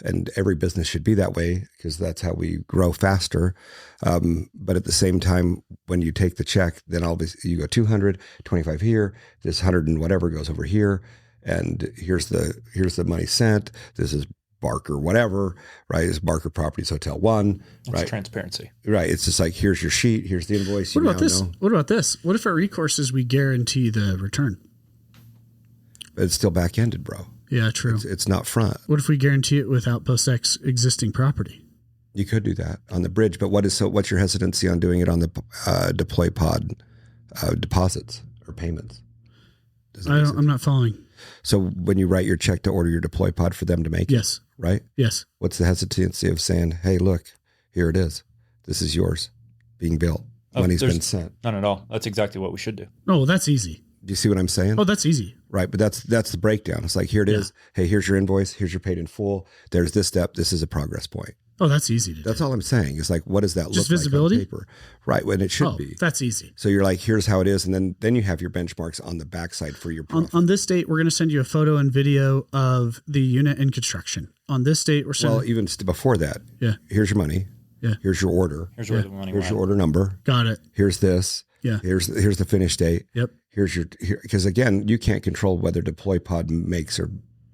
Speaker 2: and every business should be that way because that's how we grow faster. But at the same time, when you take the check, then obviously you go 200, 25 here, this 100 and whatever goes over here. And here's the money sent. This is Barker, whatever, right? It's Barker Properties Hotel 1, right?
Speaker 8: It's transparency.
Speaker 2: Right. It's just like, here's your sheet. Here's the invoice.
Speaker 1: What about this? What about this? What if our recourse is we guarantee the return?
Speaker 2: It's still back-ended, bro.
Speaker 1: Yeah, true.
Speaker 2: It's not front.
Speaker 1: What if we guarantee it with Outpost X existing property?
Speaker 2: You could do that on the bridge, but what's your hesitancy on doing it on the deploy pod deposits or payments?
Speaker 1: I'm not following.
Speaker 2: So when you write your check to order your deploy pod for them to make
Speaker 1: it,
Speaker 2: right?
Speaker 1: Yes.
Speaker 2: What's the hesitancy of saying, hey, look, here it is. This is yours being built. Money's been sent.
Speaker 8: None at all. That's exactly what we should do.
Speaker 1: Oh, that's easy.
Speaker 2: Do you see what I'm saying?
Speaker 1: Oh, that's easy.
Speaker 2: Right. But that's the breakdown. It's like, here it is. Hey, here's your invoice. Here's your paid in full. There's this step. This is a progress point.
Speaker 1: Oh, that's easy to
Speaker 2: That's
Speaker 1: do.
Speaker 2: all I'm saying. Is like, what does that
Speaker 1: Just
Speaker 2: look
Speaker 1: visibility?
Speaker 2: like on paper? Right, when it should be.
Speaker 1: That's easy.
Speaker 2: So you're like, here's how it is, and then you have your benchmarks on the backside for your profit.
Speaker 1: On this date, we're going to send you a photo and video of the unit in construction. On this date, we're sending.
Speaker 2: Well, even before that,
Speaker 1: Yeah.
Speaker 2: Here's your money.
Speaker 1: Yeah.
Speaker 2: Here's your order.
Speaker 8: Here's where the money
Speaker 2: Here's
Speaker 8: went.
Speaker 2: your order number.
Speaker 1: Got it.
Speaker 2: Here's this.
Speaker 1: Yeah.
Speaker 2: Here's the finish date.
Speaker 1: Yep.
Speaker 2: Here's because again, you can't control whether deploy pod makes or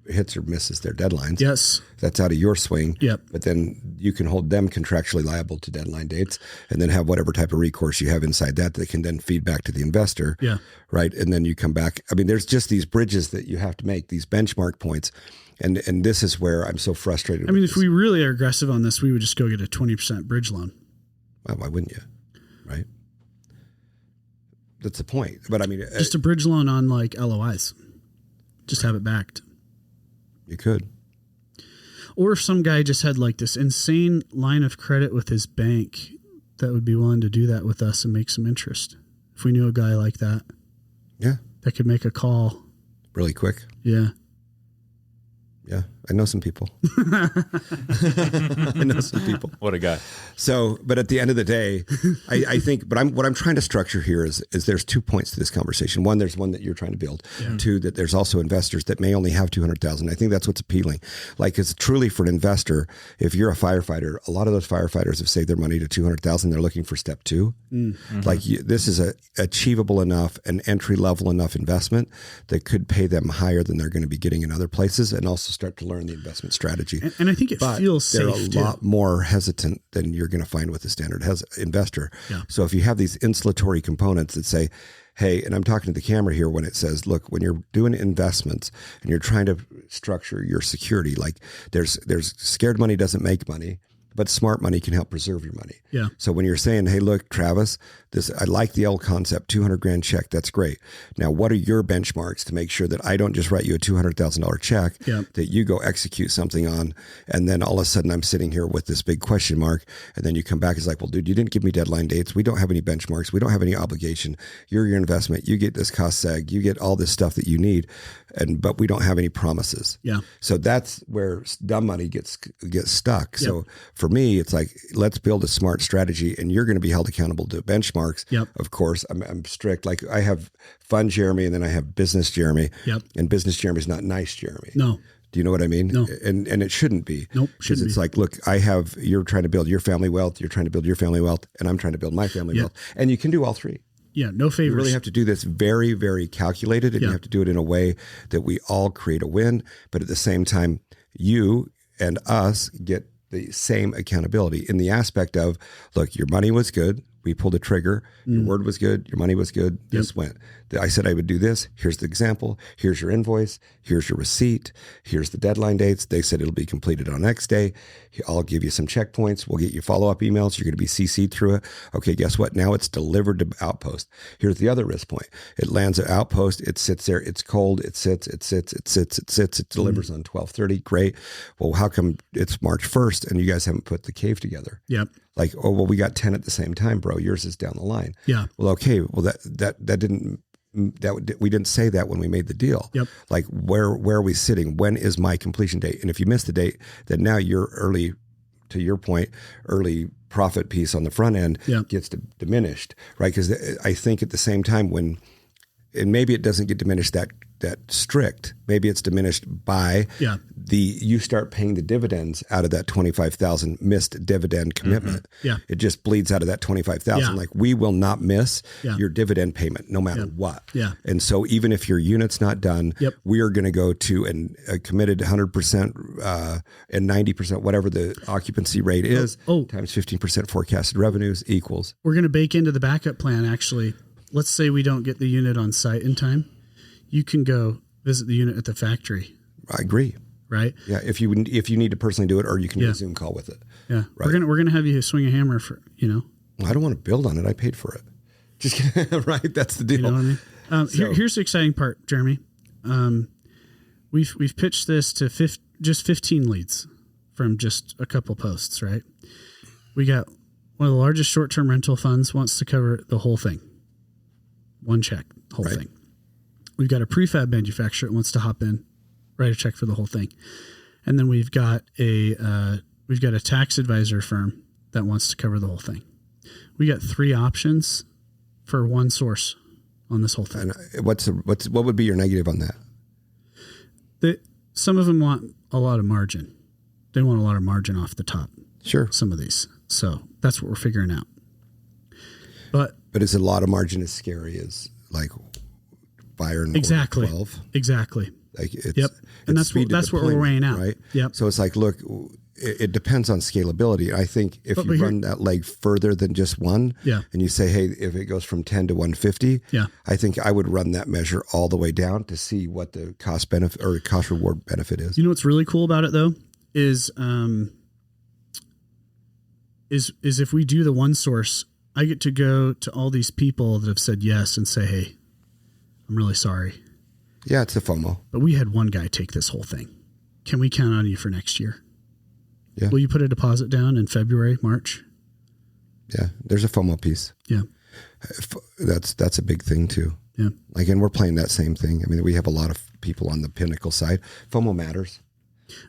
Speaker 2: hits or misses their deadlines.
Speaker 1: Yes.
Speaker 2: That's out of your swing.
Speaker 1: Yep.
Speaker 2: But then you can hold them contractually liable to deadline dates and then have whatever type of recourse you have inside that can then feed back to the investor.
Speaker 1: Yeah.
Speaker 2: Right. And then you come back. I mean, there's just these bridges that you have to make, these benchmark points. And this is where I'm so frustrated.
Speaker 1: I mean, if we really are aggressive on this, we would just go get a 20% bridge loan.
Speaker 2: Well, why wouldn't you? Right. That's the point. But I mean,
Speaker 1: Just a bridge loan on like LOIs. Just have it backed.
Speaker 2: you could.
Speaker 1: Or if some guy just had like this insane line of credit with his bank that would be willing to do that with us and make some interest. If we knew a guy like that.
Speaker 2: Yeah.
Speaker 1: That could make a call.
Speaker 2: Really quick.
Speaker 1: Yeah.
Speaker 2: Yeah. I know some people. I know some people.
Speaker 8: What a guy.
Speaker 2: So, but at the end of the day, I think, but what I'm trying to structure here is there's 2 points to this conversation. One, there's one that you're trying to build. Yeah. Two, that there's also investors that may only have 200,000. I think that's what's appealing. Like, it's truly for an investor. If you're a firefighter, a lot of those firefighters have saved their money to 200,000. They're looking for step 2. Mm-hmm. Like this is a achievable enough and entry level enough investment that could pay them higher than they're going to be getting in other places and also start to learn the investment strategy.
Speaker 1: And I think it feels safe.
Speaker 2: They're a lot more hesitant than you're going to find with a standard investor.
Speaker 1: Yeah.
Speaker 2: So if you have these insulatory components that say, hey, and I'm talking to the camera here when it says, look, when you're doing investments and you're trying to structure your security, like there's scared money doesn't make money, but smart money can help preserve your money.
Speaker 1: Yeah.
Speaker 2: So when you're saying, hey, look, Travis, I like the old concept, $200,000 check. That's great. Now, what are your benchmarks to make sure that I don't just write you a $200,000 check that you go execute something on, and then all of a sudden I'm sitting here with this big question mark, and then you come back, it's like, well, dude, you didn't give me deadline dates. We don't have any benchmarks. We don't have any obligation. You're your investment. You get this cost seg. You get all this stuff that you need, but we don't have any promises.
Speaker 1: Yeah.
Speaker 2: So that's where dumb money gets stuck.
Speaker 1: Yep.
Speaker 2: So for me, it's like, let's build a smart strategy, and you're going to be held accountable to benchmarks.
Speaker 1: Yep.
Speaker 2: Of course, I'm strict. Like I have fun Jeremy, and then I have business Jeremy.
Speaker 1: Yep.
Speaker 2: And business Jeremy is not nice Jeremy.
Speaker 1: No.
Speaker 2: Do you know what I mean?
Speaker 1: No.
Speaker 2: And it shouldn't be.
Speaker 1: Nope.
Speaker 2: Because it's like, look, you're trying to build your family wealth. You're trying to build your family wealth, and I'm trying to build my family wealth. And you can do all three.
Speaker 1: Yeah. No favors.
Speaker 2: You really have to do this very, very calculated, and you have to do it in a way that we all create a win. But at the same time, you and us get the same accountability in the aspect of, look, your money was good. We pulled a trigger. Your word was good. Your money was good. This went. I said I would do this. Here's the example. Here's your invoice. Here's your receipt. Here's the deadline dates. They said it'll be completed on X day. I'll give you some checkpoints. We'll get you follow-up emails. You're going to be CC'd through it. Okay, guess what? Now it's delivered to Outpost. Here's the other risk point. It lands at Outpost. It sits there. It's cold. It sits. It delivers on 12/30. Great. Well, how come it's March 1st and you guys haven't put the cave together?
Speaker 1: Yep.
Speaker 2: Like, oh, well, we got 10 at the same time, bro. Yours is down the line.
Speaker 1: Yeah.
Speaker 2: Well, okay. Well, we didn't say that when we made the deal.
Speaker 1: Yep.
Speaker 2: Like, where are we sitting? When is my completion date? And if you miss the date, then now your early, to your point, early profit piece on the front end gets diminished, right? Because I think at the same time and maybe it doesn't get diminished that strict. Maybe it's diminished by you start paying the dividends out of that 25,000 missed dividend commitment.
Speaker 1: Mm-hmm. Yeah.
Speaker 2: It just bleeds out of that 25,000.
Speaker 1: Yeah.
Speaker 2: Like, we will not miss your dividend payment no matter what.
Speaker 1: Yeah. And
Speaker 2: so even if your unit's not done, we are going to go to a committed 100% and 90%, whatever the occupancy rate is, times 15% forecasted revenues equals.
Speaker 1: We're going to bake into the backup plan, actually. Let's say we don't get the unit on site in time. You can go visit the unit at the factory.
Speaker 2: I agree.
Speaker 1: Right?
Speaker 2: Yeah. If you need to personally do it, or you can do a Zoom call with it.
Speaker 1: Yeah.
Speaker 2: Right.
Speaker 1: We're gonna have you swing a hammer for,
Speaker 2: Well, I don't want to build on it. I paid for it. Just right. That's the deal.
Speaker 1: You know what I mean? Here's the exciting part, Jeremy. We've pitched this to just 15 leads from just a couple posts, right? We got one of the largest short-term rental funds wants to cover the whole thing. One check, whole thing. We've got a prefab manufacturer that wants to hop in, write a check for the whole thing. And then we've got a We've got a tax advisor firm that wants to cover the whole thing. We got 3 options for one source on this whole thing.
Speaker 2: And what would be your negative on that?
Speaker 1: Some of them want a lot of margin. They want a lot of margin off the top.
Speaker 2: Sure.
Speaker 1: Some of these. So that's what we're figuring out. But
Speaker 2: is a lot of margin as scary as like fire and
Speaker 1: exactly
Speaker 2: 12?
Speaker 1: Exactly.
Speaker 2: Like it's,
Speaker 1: yep. And
Speaker 2: it's
Speaker 1: that's what we're weighing out.
Speaker 2: Right.
Speaker 1: Yep.
Speaker 2: So it's like, look, it depends on scalability. I think if you run that leg further than just one, and you say, hey, if it goes from 10 to 150, I think I would run that measure all the way down to see what the cost benefit or cost reward benefit is.
Speaker 1: You know what's really cool about it though is if we do the one source, I get to go to all these people that have said yes and say, hey, I'm really sorry.
Speaker 2: Yeah, it's a FOMO.
Speaker 1: But we had one guy take this whole thing. Can we count on you for next year?
Speaker 2: Yeah.
Speaker 1: Will you put a deposit down in February, March?
Speaker 2: Yeah, there's a FOMO piece.
Speaker 1: Yeah.
Speaker 2: That's a big thing too.
Speaker 1: Yeah.
Speaker 2: Again, we're playing that same thing. I mean, we have a lot of people on the Pinnacle side. FOMO matters.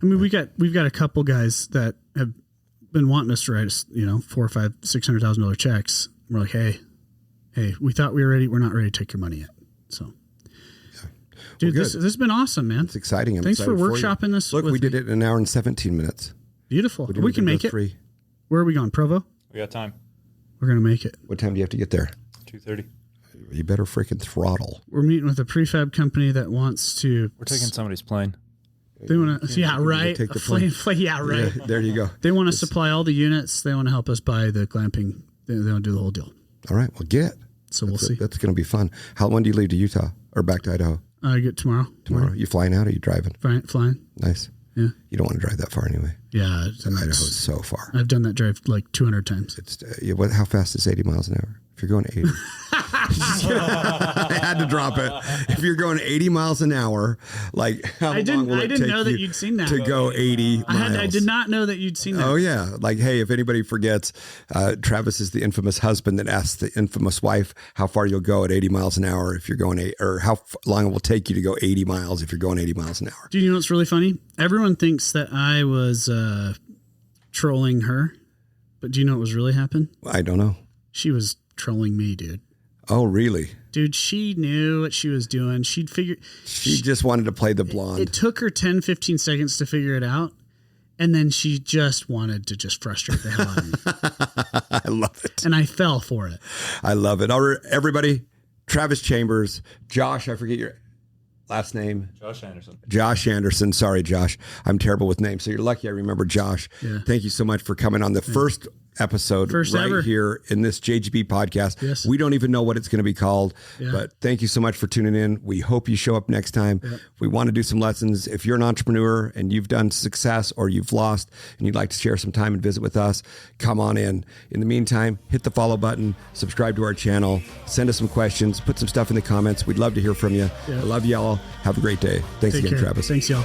Speaker 1: I mean, we've got a couple guys that have been wanting us to write us, $400,000, $500,000, $600,000 checks. We're like, hey, we thought we were ready. We're not ready to take your money yet. So, dude, this has been awesome, man.
Speaker 2: It's exciting.
Speaker 1: Thanks for workshopping this.
Speaker 2: Look, we did it in an hour and 17 minutes.
Speaker 1: Beautiful. We can make it.
Speaker 2: 3.
Speaker 1: Where are we going? Provo?
Speaker 8: We got time.
Speaker 1: We're going to make it.
Speaker 2: What time do you have to get there?
Speaker 8: 2:30.
Speaker 2: You better freaking throttle.
Speaker 1: We're meeting with a prefab company that wants to.
Speaker 8: We're taking somebody's plane.
Speaker 1: They want to. Yeah, right.
Speaker 2: Take the plane.
Speaker 1: Yeah, right.
Speaker 2: Yeah, there you go.
Speaker 1: They want to supply all the units. They want to help us buy the glamping. They want to do the whole deal.
Speaker 2: All right. Well,
Speaker 1: we'll see.
Speaker 2: That's going to be fun. When do you leave to Utah or back to Idaho?
Speaker 1: I get tomorrow.
Speaker 2: Tomorrow. You flying out or you driving?
Speaker 1: Flying.
Speaker 2: Nice.
Speaker 1: Yeah.
Speaker 2: You don't want to drive that far anyway.
Speaker 1: Yeah.
Speaker 2: Idaho's so far.
Speaker 1: I've done that drive like 200 times.
Speaker 2: It's how fast is 80 miles an hour? If you're going 80. I had to drop it. If you're going 80 miles an hour, like how long will it take
Speaker 1: know that you'd seen that.
Speaker 2: to go 80 miles?
Speaker 1: I did not know that you'd seen that.
Speaker 2: Oh yeah. Like, hey, if anybody forgets, Travis is the infamous husband that asks the infamous wife how far you'll go at 80 miles an hour if you're going or how long it will take you to go 80 miles if you're going 80 miles an hour.
Speaker 1: Do you know what's really funny? Everyone thinks that I was trolling her, but do you know what was really happened?
Speaker 2: I don't know.
Speaker 1: She was trolling me, dude.
Speaker 2: Oh, really?
Speaker 1: Dude, she knew what she was doing. She
Speaker 2: just wanted to play the blonde.
Speaker 1: It took her 10, 15 seconds to figure it out. And then she just wanted to just frustrate the hell out of me.
Speaker 2: I love it.
Speaker 1: And I fell for it.
Speaker 2: I love it. All right, everybody, Travis Chambers, Josh, I forget your last name. Josh Anderson. Sorry, Josh. I'm terrible with names. So you're lucky I remember Josh.
Speaker 1: Yeah.
Speaker 2: Thank you so much for coming on the first episode right
Speaker 1: ever.
Speaker 2: here in this JGB podcast.
Speaker 1: Yes.
Speaker 2: We don't even know what it's going to be called, but thank you so much for tuning in. We hope you show up next time.
Speaker 1: Yep.
Speaker 2: We want to do some lessons. If you're an entrepreneur and you've done success or you've lost and you'd like to share some time and visit with us, come on in. In the meantime, hit the follow button, subscribe to our channel, send us some questions, put some stuff in the comments. We'd love to hear from you.
Speaker 1: Yeah.
Speaker 2: I love y'all. Have a great day. Thanks
Speaker 1: Take
Speaker 2: again,
Speaker 1: care.
Speaker 2: Travis.
Speaker 1: Thanks, y'all.